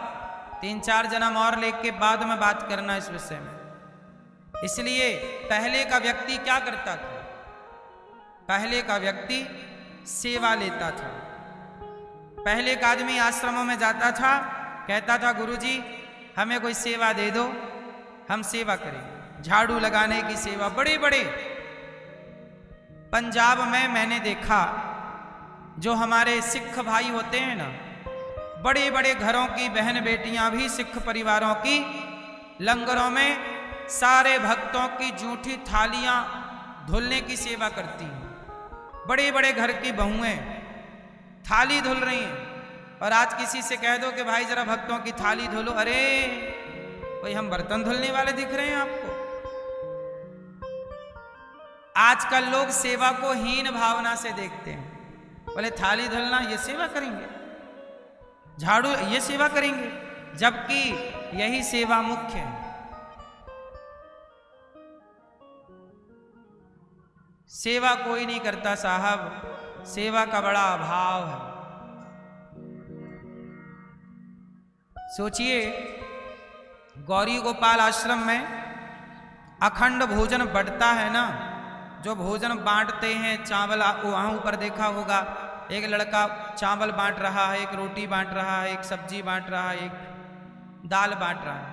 3-4 जन्म और लेके बाद में बात करना इस विषय में। इसलिए पहले का व्यक्ति क्या करता था? पहले का व्यक्ति सेवा लेता था। पहले का आदमी आश्रमों में जाता था, कहता था गुरुजी हमें कोई सेवा दे दो, हम सेवा करेंगे। झाड़ू लगाने की सेवा, बड़े बड़े पंजाब में मैंने देखा, जो हमारे सिख भाई होते हैं ना, बड़े बड़े घरों की बहन बेटियां भी सिख परिवारों की लंगरों में सारे भक्तों की जूठी थालियां धुलने की सेवा करती हैं। बड़े बड़े घर की बहुएं थाली धुल रही हैं। और आज किसी से कह दो कि भाई जरा भक्तों की थाली धुलो, अरे भाई हम बर्तन धुलने वाले दिख रहे हैं आपको। आजकल लोग सेवा को हीन भावना से देखते हैं। बोले थाली धुलना ये सेवा करेंगे, झाड़ू ये सेवा करेंगे, जबकि यही सेवा मुख्य है। सेवा कोई नहीं करता साहब, सेवा का बड़ा अभाव है। सोचिए, गौरी गोपाल आश्रम में अखंड भोजन बढ़ता है ना, जो भोजन बांटते हैं चावल, वहां ऊपर देखा होगा एक लड़का चावल बांट रहा है, एक रोटी बांट रहा है, एक सब्जी बांट रहा है, एक दाल बांट रहा है।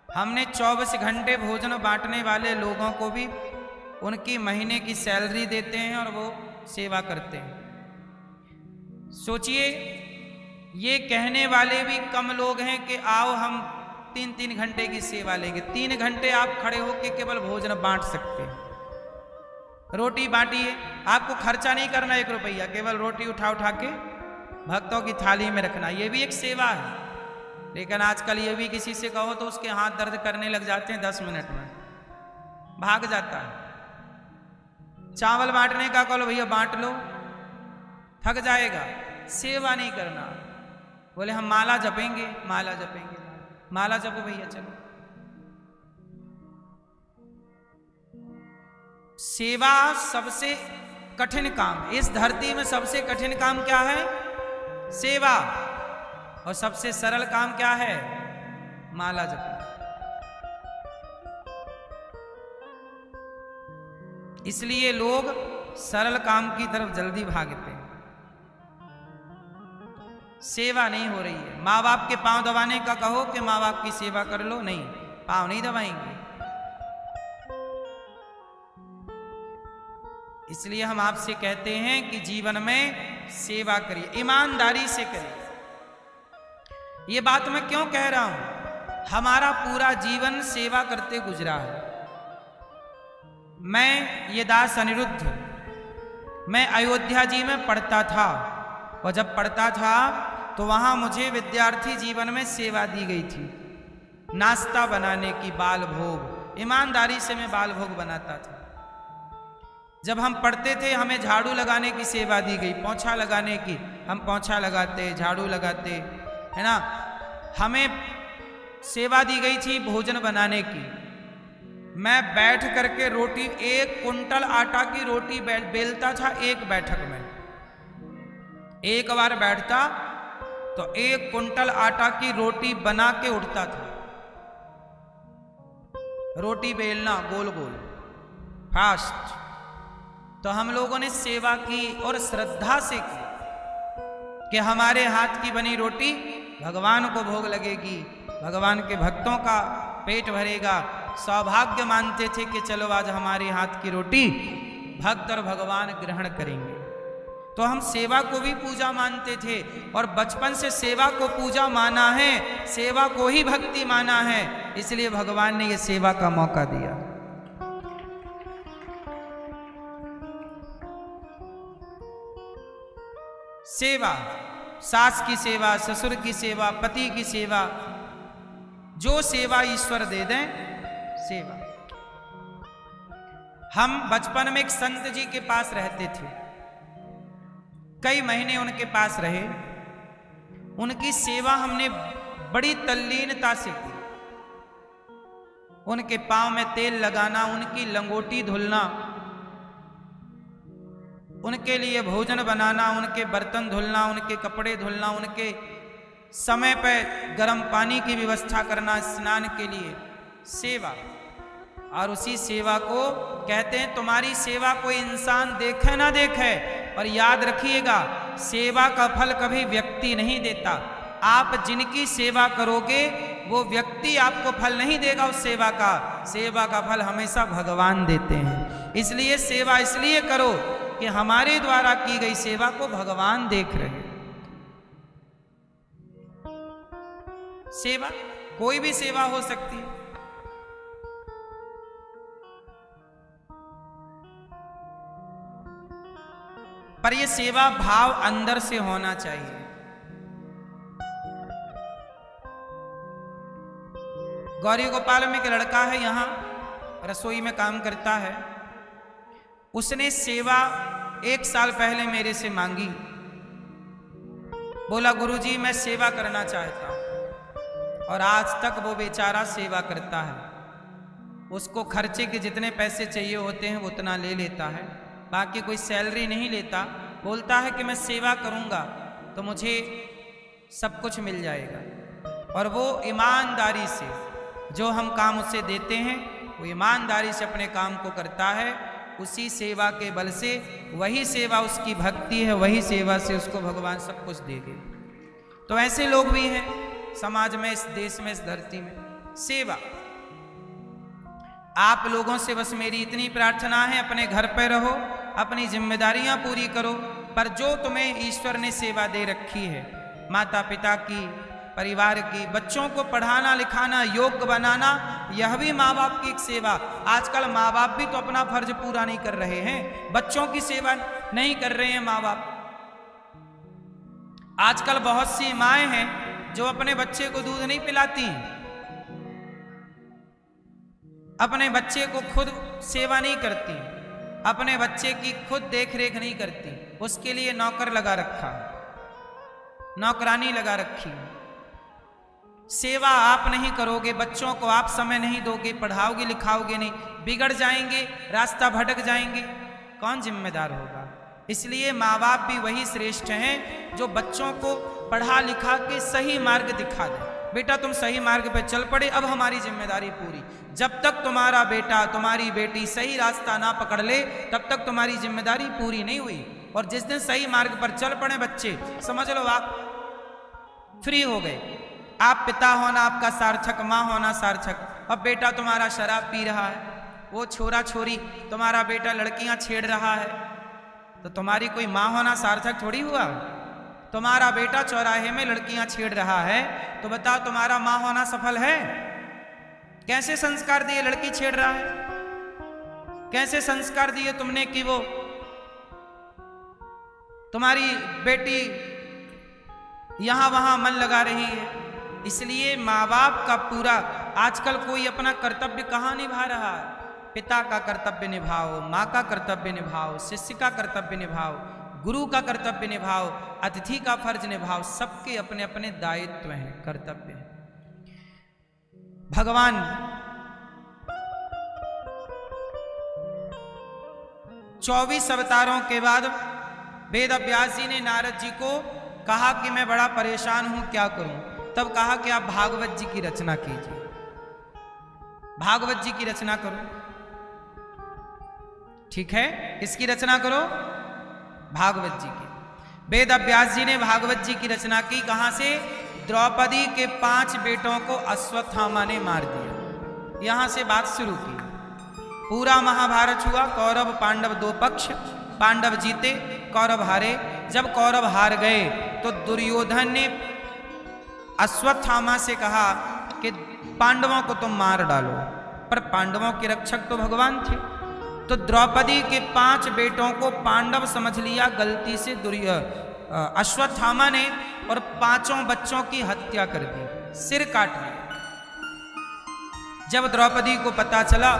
हमने 24 घंटे भोजन बांटने वाले लोगों को भी उनकी महीने की सैलरी देते हैं और वो सेवा करते हैं। सोचिए, ये कहने वाले भी कम लोग हैं कि आओ हम 3-3 घंटे की सेवा लेंगे। 3 घंटे आप खड़े होकर केवल भोजन बांट सकते हैं। रोटी बांटिए, आपको खर्चा नहीं करना 1 रुपया, केवल रोटी उठा उठा के भक्तों की थाली में रखना, ये भी एक सेवा है। लेकिन आजकल ये भी किसी से कहो तो उसके हाथ दर्द करने लग जाते हैं, 10 मिनट में भाग जाता है। चावल बांटने का कहो भैया बांट लो, थक जाएगा। सेवा नहीं करना, बोले हम माला जपेंगे, माला जपेंगे, माला जपो भैया चलो। सेवा सबसे कठिन काम, इस धरती में सबसे कठिन काम क्या है? सेवा। और सबसे सरल काम क्या है? माला जपना। इसलिए लोग सरल काम की तरफ जल्दी भागते हैं। सेवा नहीं हो रही है। माँ बाप के पांव दबाने का कहो कि माँ बाप की सेवा कर लो, नहीं, पांव नहीं दबाएंगे। इसलिए हम आपसे कहते हैं कि जीवन में सेवा करिए, ईमानदारी से करिए। ये बात मैं क्यों कह रहा हूं? हमारा पूरा जीवन सेवा करते गुजरा है। मैं ये दास अनिरुद्ध, मैं अयोध्या जी में पढ़ता था, और जब पढ़ता था तो वहां मुझे विद्यार्थी जीवन में सेवा दी गई थी, नाश्ता बनाने की, बाल भोग। ईमानदारी से मैं बाल भोग बनाता था। जब हम पढ़ते थे हमें झाड़ू लगाने की सेवा दी गई, पोंछा लगाने की, हम पोंछा लगाते, झाड़ू लगाते, है ना। हमें सेवा दी गई थी भोजन बनाने की। मैं बैठ करके रोटी, 1 कुंटल आटा की रोटी बेलता था एक बैठक में। एक बार बैठता तो 1 कुंटल आटा की रोटी बना के उठता था। रोटी बेलना गोल गोल, फास्ट। तो हम लोगों ने सेवा की और श्रद्धा से की कि हमारे हाथ की बनी रोटी भगवान को भोग लगेगी, भगवान के भक्तों का पेट भरेगा। सौभाग्य मानते थे कि चलो आज हमारे हाथ की रोटी भक्त और भगवान ग्रहण करेंगे। तो हम सेवा को भी पूजा मानते थे, और बचपन से सेवा को पूजा माना है, सेवा को ही भक्ति माना है। इसलिए भगवान ने यह सेवा का मौका दिया। सेवा, सास की सेवा, ससुर की सेवा, पति की सेवा, जो सेवा ईश्वर दे दें, सेवा। हम बचपन में एक संत जी के पास रहते थे, कई महीने उनके पास रहे। उनकी सेवा हमने बड़ी तल्लीनता से की। उनके पांव में तेल लगाना, उनकी लंगोटी धुलना, उनके लिए भोजन बनाना, उनके बर्तन धुलना, उनके कपड़े धुलना, उनके समय पर गर्म पानी की व्यवस्था करना स्नान के लिए, सेवा। और उसी सेवा को कहते हैं, तुम्हारी सेवा कोई इंसान देखे ना देखे, और याद रखिएगा सेवा का फल कभी व्यक्ति नहीं देता। आप जिनकी सेवा करोगे वो व्यक्ति आपको फल नहीं देगा उस सेवा का, सेवा का फल हमेशा भगवान देते हैं। इसलिए सेवा इसलिए करो कि हमारे द्वारा की गई सेवा को भगवान देख रहे हैं। सेवा कोई भी सेवा हो सकती है। पर यह सेवा भाव अंदर से होना चाहिए। गौरी गोपाल में एक लड़का है, यहां रसोई में काम करता है। उसने सेवा 1 साल पहले मेरे से मांगी। बोला गुरुजी मैं सेवा करना चाहता हूं, और आज तक वो बेचारा सेवा करता है। उसको खर्चे के जितने पैसे चाहिए होते हैं वो उतना ले लेता है, बाकी कोई सैलरी नहीं लेता। बोलता है कि मैं सेवा करूंगा तो मुझे सब कुछ मिल जाएगा, और वो ईमानदारी से जो हम काम उसे देते हैं वो ईमानदारी से अपने काम को करता है। उसी सेवा के बल से, वही सेवा उसकी भक्ति है, वही सेवा से उसको भगवान सब कुछ देंगे। तो ऐसे लोग भी हैं समाज में, इस देश में, इस धरती में। सेवा, आप लोगों से बस मेरी इतनी प्रार्थना है, अपने घर पे रहो, अपनी जिम्मेदारियां पूरी करो, पर जो तुम्हें ईश्वर ने सेवा दे रखी है, माता पिता की, परिवार की, बच्चों को पढ़ाना लिखाना, योग्य बनाना, यह भी माँ बाप की एक सेवा। आजकल माँ बाप भी तो अपना फर्ज पूरा नहीं कर रहे हैं, बच्चों की सेवा नहीं कर रहे हैं माँ बाप। आजकल बहुत सी माएं हैं जो अपने बच्चे को दूध नहीं पिलाती, अपने बच्चे को खुद सेवा नहीं करती, अपने बच्चे की खुद देख रेख नहीं करती, उसके लिए नौकर लगा रखा, नौकरानी लगा रखी। सेवा आप नहीं करोगे, बच्चों को आप समय नहीं दोगे, पढ़ाओगे लिखाओगे नहीं, बिगड़ जाएंगे, रास्ता भटक जाएंगे, कौन जिम्मेदार होगा? इसलिए माँ बाप भी वही श्रेष्ठ हैं जो बच्चों को पढ़ा लिखा के सही मार्ग दिखा दे। बेटा तुम सही मार्ग पे चल पड़े, अब हमारी जिम्मेदारी पूरी। जब तक तुम्हारा बेटा तुम्हारी बेटी सही रास्ता ना पकड़ ले तब तक तुम्हारी जिम्मेदारी पूरी नहीं हुई। और जिस दिन सही मार्ग पर चल पड़े बच्चे, समझ लो आप फ्री हो गए। आप पिता होना आपका सार्थक, माँ होना सार्थक। अब बेटा तुम्हारा शराब पी रहा है, वो छोरा छोरी तुम्हारा बेटा लड़कियां छेड़ रहा है, तो तुम्हारी कोई माँ होना सार्थक थोड़ी हुआ। तुम्हारा बेटा चौराहे में लड़कियां छेड़ रहा है तो बताओ तुम्हारा माँ होना सफल है? कैसे संस्कार दिए लड़की छेड़ रहा है? कैसे संस्कार दिए तुमने कि वो तुम्हारी बेटी यहां वहां मन लगा रही है? इसलिए माँ बाप का पूरा, आजकल कोई अपना कर्तव्य कहाँ निभा रहा है। पिता का कर्तव्य निभाओ, माँ का कर्तव्य निभाओ, शिष्य का कर्तव्य निभाओ, गुरु का कर्तव्य निभाओ, अतिथि का फर्ज निभाओ। सबके अपने अपने दायित्व हैं, कर्तव्य हैं। भगवान चौबीस अवतारों के बाद वेद व्यास जी ने नारद जी को कहा कि मैं बड़ा परेशान हूं, क्या करूं? तब कहा कि आप भागवत जी की रचना कीजिए, भागवत जी की रचना करो। ठीक है, किसकी रचना करो? भागवत जी की। वेद व्यास जी ने भागवत जी की रचना की। कहां से? द्रौपदी के 5 बेटों को अश्वत्थामा ने मार दिया। यहां से बात शुरू की। पूरा महाभारत हुआ, कौरव पांडव 2 पक्ष, पांडव जीते, कौरव हारे। जब कौरव हार गए तो दुर्योधन ने अश्वत्थामा से कहा कि पांडवों को तुम मार डालो, पर पांडवों के रक्षक तो भगवान थे। तो द्रौपदी के 5 बेटों को पांडव समझ लिया गलती से अश्वत्थामा ने, और 5 बच्चों की हत्या कर दी, सिर काट लिया। जब द्रौपदी को पता चला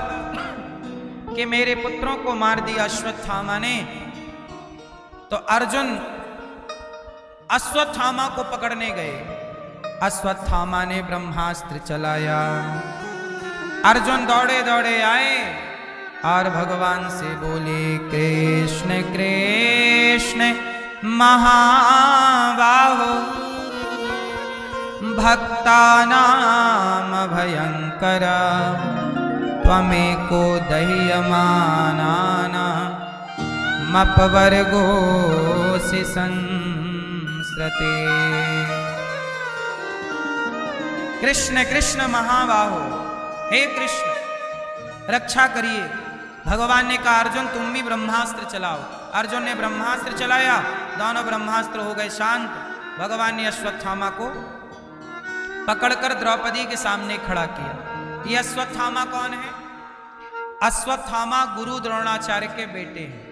कि मेरे पुत्रों को मार दिया अश्वत्थामा ने, तो अर्जुन अश्वत्थामा को पकड़ने गए। अश्वत्थामा ने ब्रह्मास्त्र चलाया। अर्जुन दौड़े दौड़े आए और भगवान से बोले, कृष्ण कृष्ण महाबाहो भक्तानां भयंकर त्वमेको दह्यमानानां मपवर्गोऽसि संस्रते। कृष्ण कृष्ण महाबाहो, हे कृष्ण रक्षा करिए। भगवान ने कहा अर्जुन तुम भी ब्रह्मास्त्र चलाओ। अर्जुन ने ब्रह्मास्त्र चलाया, दोनों ब्रह्मास्त्र हो गए शांत। भगवान ने अश्वत्थामा को पकड़कर द्रौपदी के सामने खड़ा किया। ये अश्वत्थामा कौन है? अश्वत्थामा गुरु द्रोणाचार्य के बेटे हैं।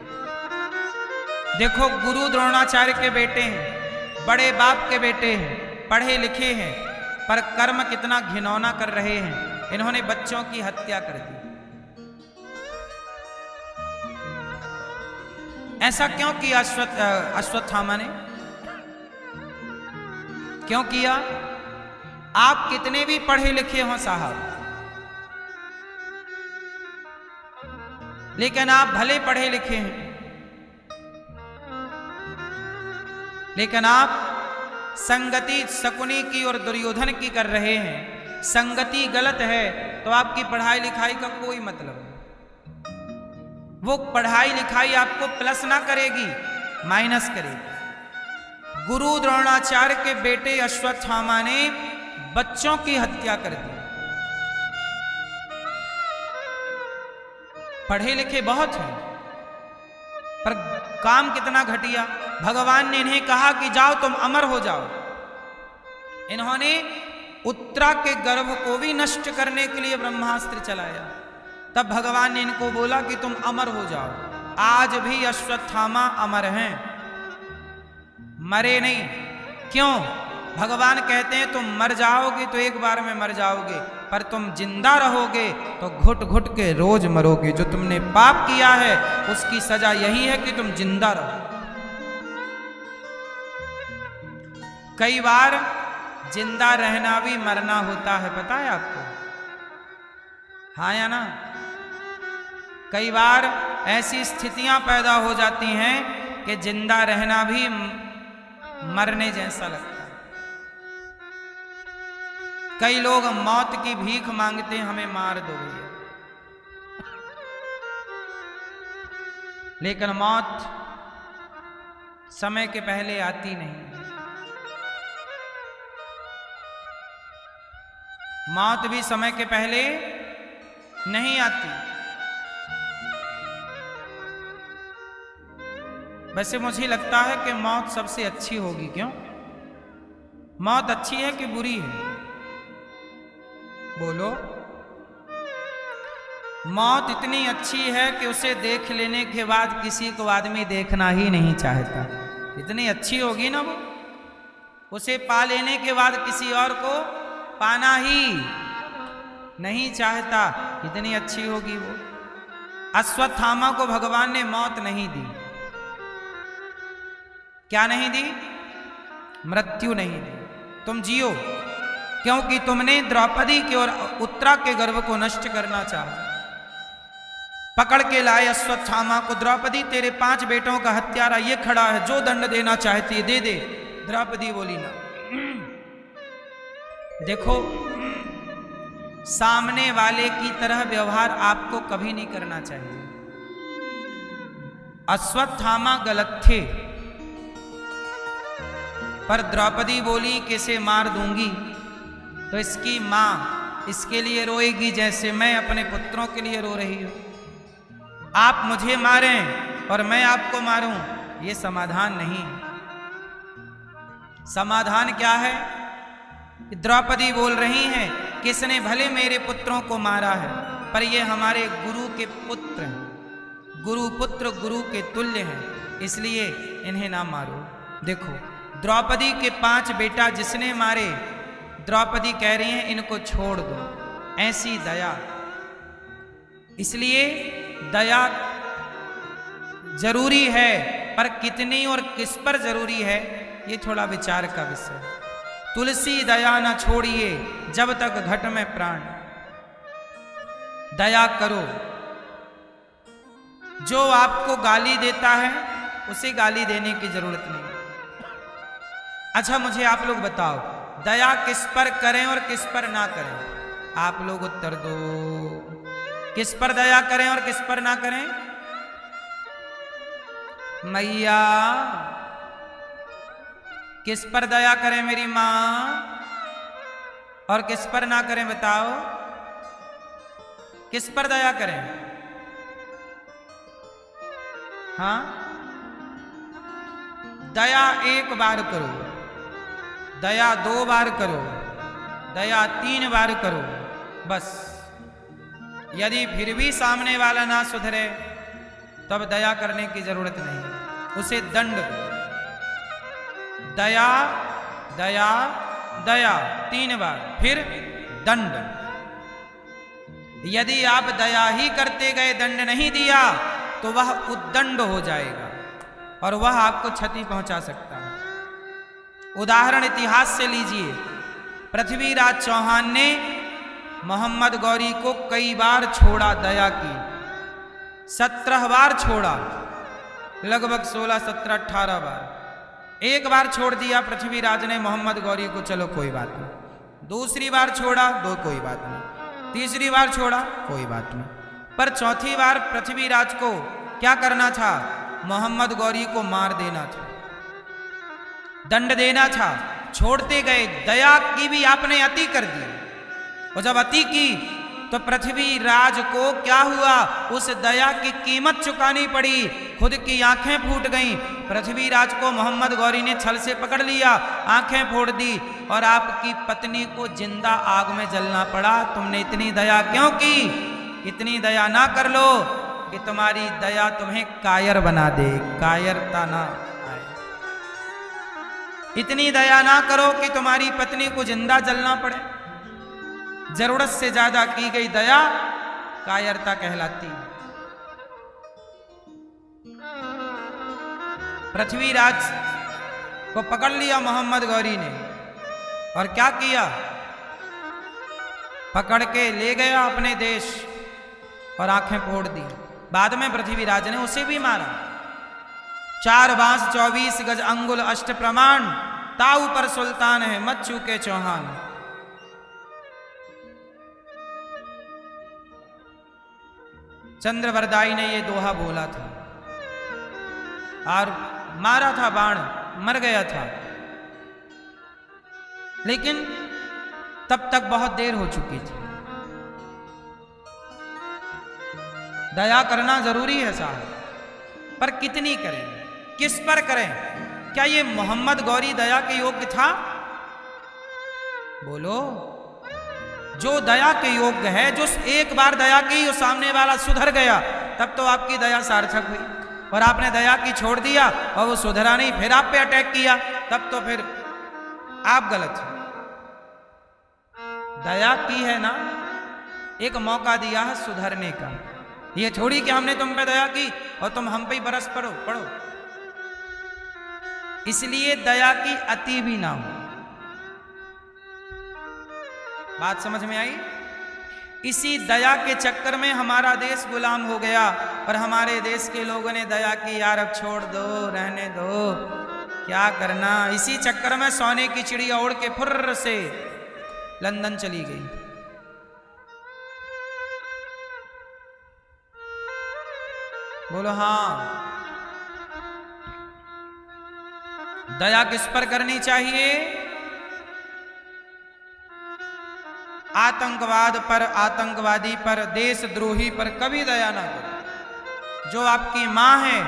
देखो, गुरु द्रोणाचार्य के बेटे हैं, बड़े बाप के बेटे हैं, पढ़े लिखे हैं, पर कर्म कितना घिनौना कर रहे हैं। इन्होंने बच्चों की हत्या कर दी। ऐसा क्यों किया अश्वत्थामा ने? क्यों किया? आप कितने भी पढ़े लिखे हो साहब, लेकिन आप भले पढ़े लिखे हैं, लेकिन आप संगति शकुनी की और दुर्योधन की कर रहे हैं। संगति गलत है तो आपकी पढ़ाई लिखाई का कोई मतलब नहीं। वो पढ़ाई लिखाई आपको प्लस ना करेगी, माइनस करेगी। गुरु द्रोणाचार्य के बेटे अश्वत्थामा ने बच्चों की हत्या कर दी। पढ़े लिखे बहुत हैं पर काम कितना घटिया। भगवान ने इन्हें कहा कि जाओ तुम अमर हो जाओ। इन्होंने उत्तरा के गर्भ को भी नष्ट करने के लिए ब्रह्मास्त्र चलाया। तब भगवान ने इनको बोला कि तुम अमर हो जाओ। आज भी अश्वत्थामा अमर हैं, मरे नहीं। क्यों? भगवान कहते हैं तुम मर जाओगे तो एक बार में मर जाओगे, पर तुम जिंदा रहोगे तो घुट घुट के रोज मरोगे। जो तुमने पाप किया है उसकी सजा यही है कि तुम जिंदा रहो। कई बार जिंदा रहना भी मरना होता है, पता है आपको? हाँ या ना? कई बार ऐसी स्थितियां पैदा हो जाती हैं कि जिंदा रहना भी मरने जैसा लगता है। कई लोग मौत की भीख मांगते हैं, हमें मार दो भैया, लेकिन मौत समय के पहले आती नहीं। मौत भी समय के पहले नहीं आती। वैसे मुझे लगता है कि मौत सबसे अच्छी होगी। क्यों? मौत अच्छी है कि बुरी है? बोलो। मौत इतनी अच्छी है कि उसे देख लेने के बाद किसी को आदमी देखना ही नहीं चाहता। इतनी अच्छी होगी ना वो, उसे पा लेने के बाद किसी और को पाना ही नहीं चाहता। इतनी अच्छी होगी वो। अश्वत्थामा को भगवान ने मौत नहीं दी। क्या नहीं दी? मृत्यु नहीं दी। तुम जियो, क्योंकि तुमने द्रौपदी के और उत्तरा के गर्भ को नष्ट करना चाहा। पकड़ के लाए अश्वत्थामा को। द्रौपदी तेरे 5 बेटों का हत्यारा ये खड़ा है, जो दंड देना चाहती है दे दे। द्रौपदी बोली ना। देखो, सामने वाले की तरह व्यवहार आपको कभी नहीं करना चाहिए। अश्वत्थामा गलत थे, पर द्रौपदी बोली कि इसे मार दूंगी तो इसकी मां इसके लिए रोएगी जैसे मैं अपने पुत्रों के लिए रो रही हूं। आप मुझे मारें और मैं आपको मारूं, यह समाधान नहीं। समाधान क्या है? द्रौपदी बोल रही हैं कि इसने भले मेरे पुत्रों को मारा है, पर ये हमारे गुरु के पुत्र हैं। गुरु पुत्र गुरु के तुल्य हैं, इसलिए इन्हें ना मारो। देखो, द्रौपदी के 5 बेटा जिसने मारे, द्रौपदी कह रही हैं इनको छोड़ दो। ऐसी दया। इसलिए दया जरूरी है, पर कितनी और किस पर जरूरी है ये थोड़ा विचार का विषय है। तुलसी दया न छोड़िए जब तक घट में प्राण। दया करो। जो आपको गाली देता है उसे गाली देने की जरूरत नहीं। अच्छा, मुझे आप लोग बताओ, दया किस पर करें और किस पर ना करें? आप लोग उत्तर दो। किस पर दया करें और किस पर ना करें? मैया, किस पर दया करें मेरी मां और किस पर ना करें? बताओ, किस पर दया करें? हाँ, दया 1 बार करो, दया 2 बार करो, दया 3 बार करो, बस। यदि फिर भी सामने वाला ना सुधरे तब दया करने की जरूरत नहीं, उसे दंड दो। दया दया दया 3 बार, फिर दंड। यदि आप दया ही करते गए, दंड नहीं दिया, तो वह उद्दंड हो जाएगा। और वह आपको क्षति पहुंचा सकता है। उदाहरण इतिहास से लीजिए, पृथ्वीराज चौहान ने मोहम्मद गौरी को कई बार छोड़ा, दया की 17 बार छोड़ा, लगभग 16, 17, 18 बार। एक बार छोड़ दिया पृथ्वीराज ने मोहम्मद गौरी को, चलो कोई बात नहीं। दूसरी बार छोड़ा, दो कोई बात नहीं। तीसरी बार छोड़ा, कोई बात नहीं। पर चौथी बार पृथ्वीराज को क्या करना था? मोहम्मद गौरी को मार देना था, दंड देना था। छोड़ते गए, दया की भी आपने अति कर दी। और जब अति की तो पृथ्वीराज को क्या हुआ? उस दया की कीमत चुकानी पड़ी, खुद की आंखें फूट गईं। पृथ्वीराज को मोहम्मद गौरी ने छल से पकड़ लिया, आंखें फोड़ दी और आपकी पत्नी को जिंदा आग में जलना पड़ा। तुमने इतनी दया क्यों की? इतनी दया ना कर लो कि तुम्हारी दया तुम्हें कायर बना दे, कायरता ना आए। इतनी दया ना करो कि तुम्हारी पत्नी को जिंदा जलना पड़े। जरूरत से ज्यादा की गई दया कायरता कहलाती है। पृथ्वीराज को पकड़ लिया मोहम्मद गौरी ने और क्या किया? पकड़ के ले गया अपने देश और आंखें फोड़ दी। बाद में पृथ्वीराज ने उसे भी मारा। 4 बांस 24 गज अंगुल अष्ट प्रमाण, ताऊ पर सुल्तान है मत चूके चौहान। चंद्रवरदाई ने ये दोहा बोला था और मारा था बाण, मर गया था। लेकिन तब तक बहुत देर हो चुकी थी। दया करना जरूरी है साहब, पर कितनी करें, किस पर करें? क्या ये मोहम्मद गौरी दया के योग्य था? बोलो। जो दया के योग्य है, जो एक बार दया की और सामने वाला सुधर गया, तब तो आपकी दया सार्थक हुई। और आपने दया की छोड़ दिया और वो सुधरा नहीं, फिर आप पे अटैक किया, तब तो फिर आप गलत हैं। दया की है ना, एक मौका दिया है सुधरने का। ये थोड़ी कि हमने तुम पे दया की और तुम हम पे ही बरस पड़ो। इसलिए दया की अति भी ना हो। बात समझ में आई? इसी दया के चक्कर में हमारा देश गुलाम हो गया और हमारे देश के लोगों ने दया की, यार अब छोड़ दो, रहने दो, क्या करना। इसी चक्कर में सोने की चिड़िया उड़ के फुर्र से लंदन चली गई। बोलो हाँ। दया किस पर करनी चाहिए? आतंकवाद पर, आतंकवादी पर, देशद्रोही पर कभी दया ना करो। जो आपकी माँ है,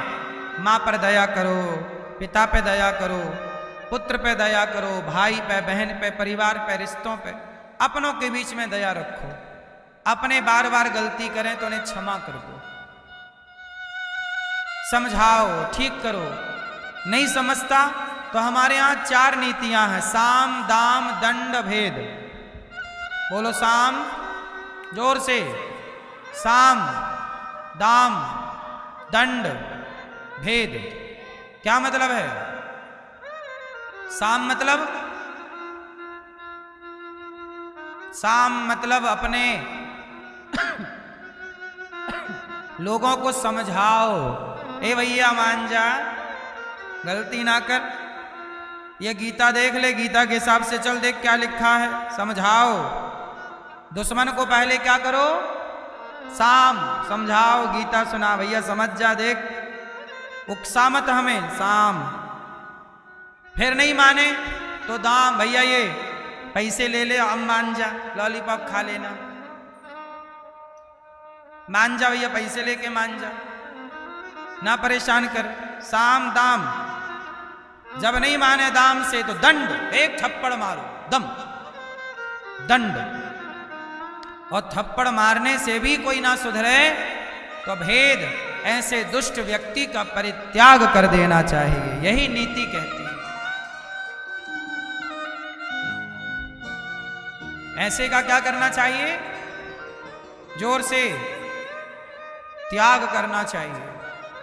माँ पर दया करो, पिता पे दया करो, पुत्र पे दया करो, भाई पे, बहन पे, परिवार पे, रिश्तों पे, अपनों के बीच में दया रखो। अपने बार बार गलती करें तो उन्हें क्षमा कर दो, समझाओ, ठीक करो। नहीं समझता तो हमारे यहां 4 नीतियां हैं, साम, दाम, दंड, भेद। बोलो साम, जोर से। साम, दाम, दंड, भेद। क्या मतलब है? साम मतलब अपने लोगों को समझाओ, ए भैया मान जा, गलती ना कर, ये गीता देख ले, गीता के हिसाब से चल, देख क्या लिखा है, समझाओ। दुश्मन को पहले क्या करो? साम, समझाओ, गीता सुना, भैया समझ जा, देख, उकसा मत हमें, साम। फिर नहीं माने तो दाम, भैया ये पैसे ले ले, अब मान जा, लॉलीपॉप खा लेना, मान जा भैया, पैसे लेके मान जा, ना परेशान कर। साम, दाम। जब नहीं माने दाम से तो दंड, एक थप्पड़ मारो, दम, दंड। और थप्पड़ मारने से भी कोई ना सुधरे तो भेद, ऐसे दुष्ट व्यक्ति का परित्याग कर देना चाहिए। यही नीति कहती है। ऐसे का क्या करना चाहिए? जोर से त्याग करना चाहिए।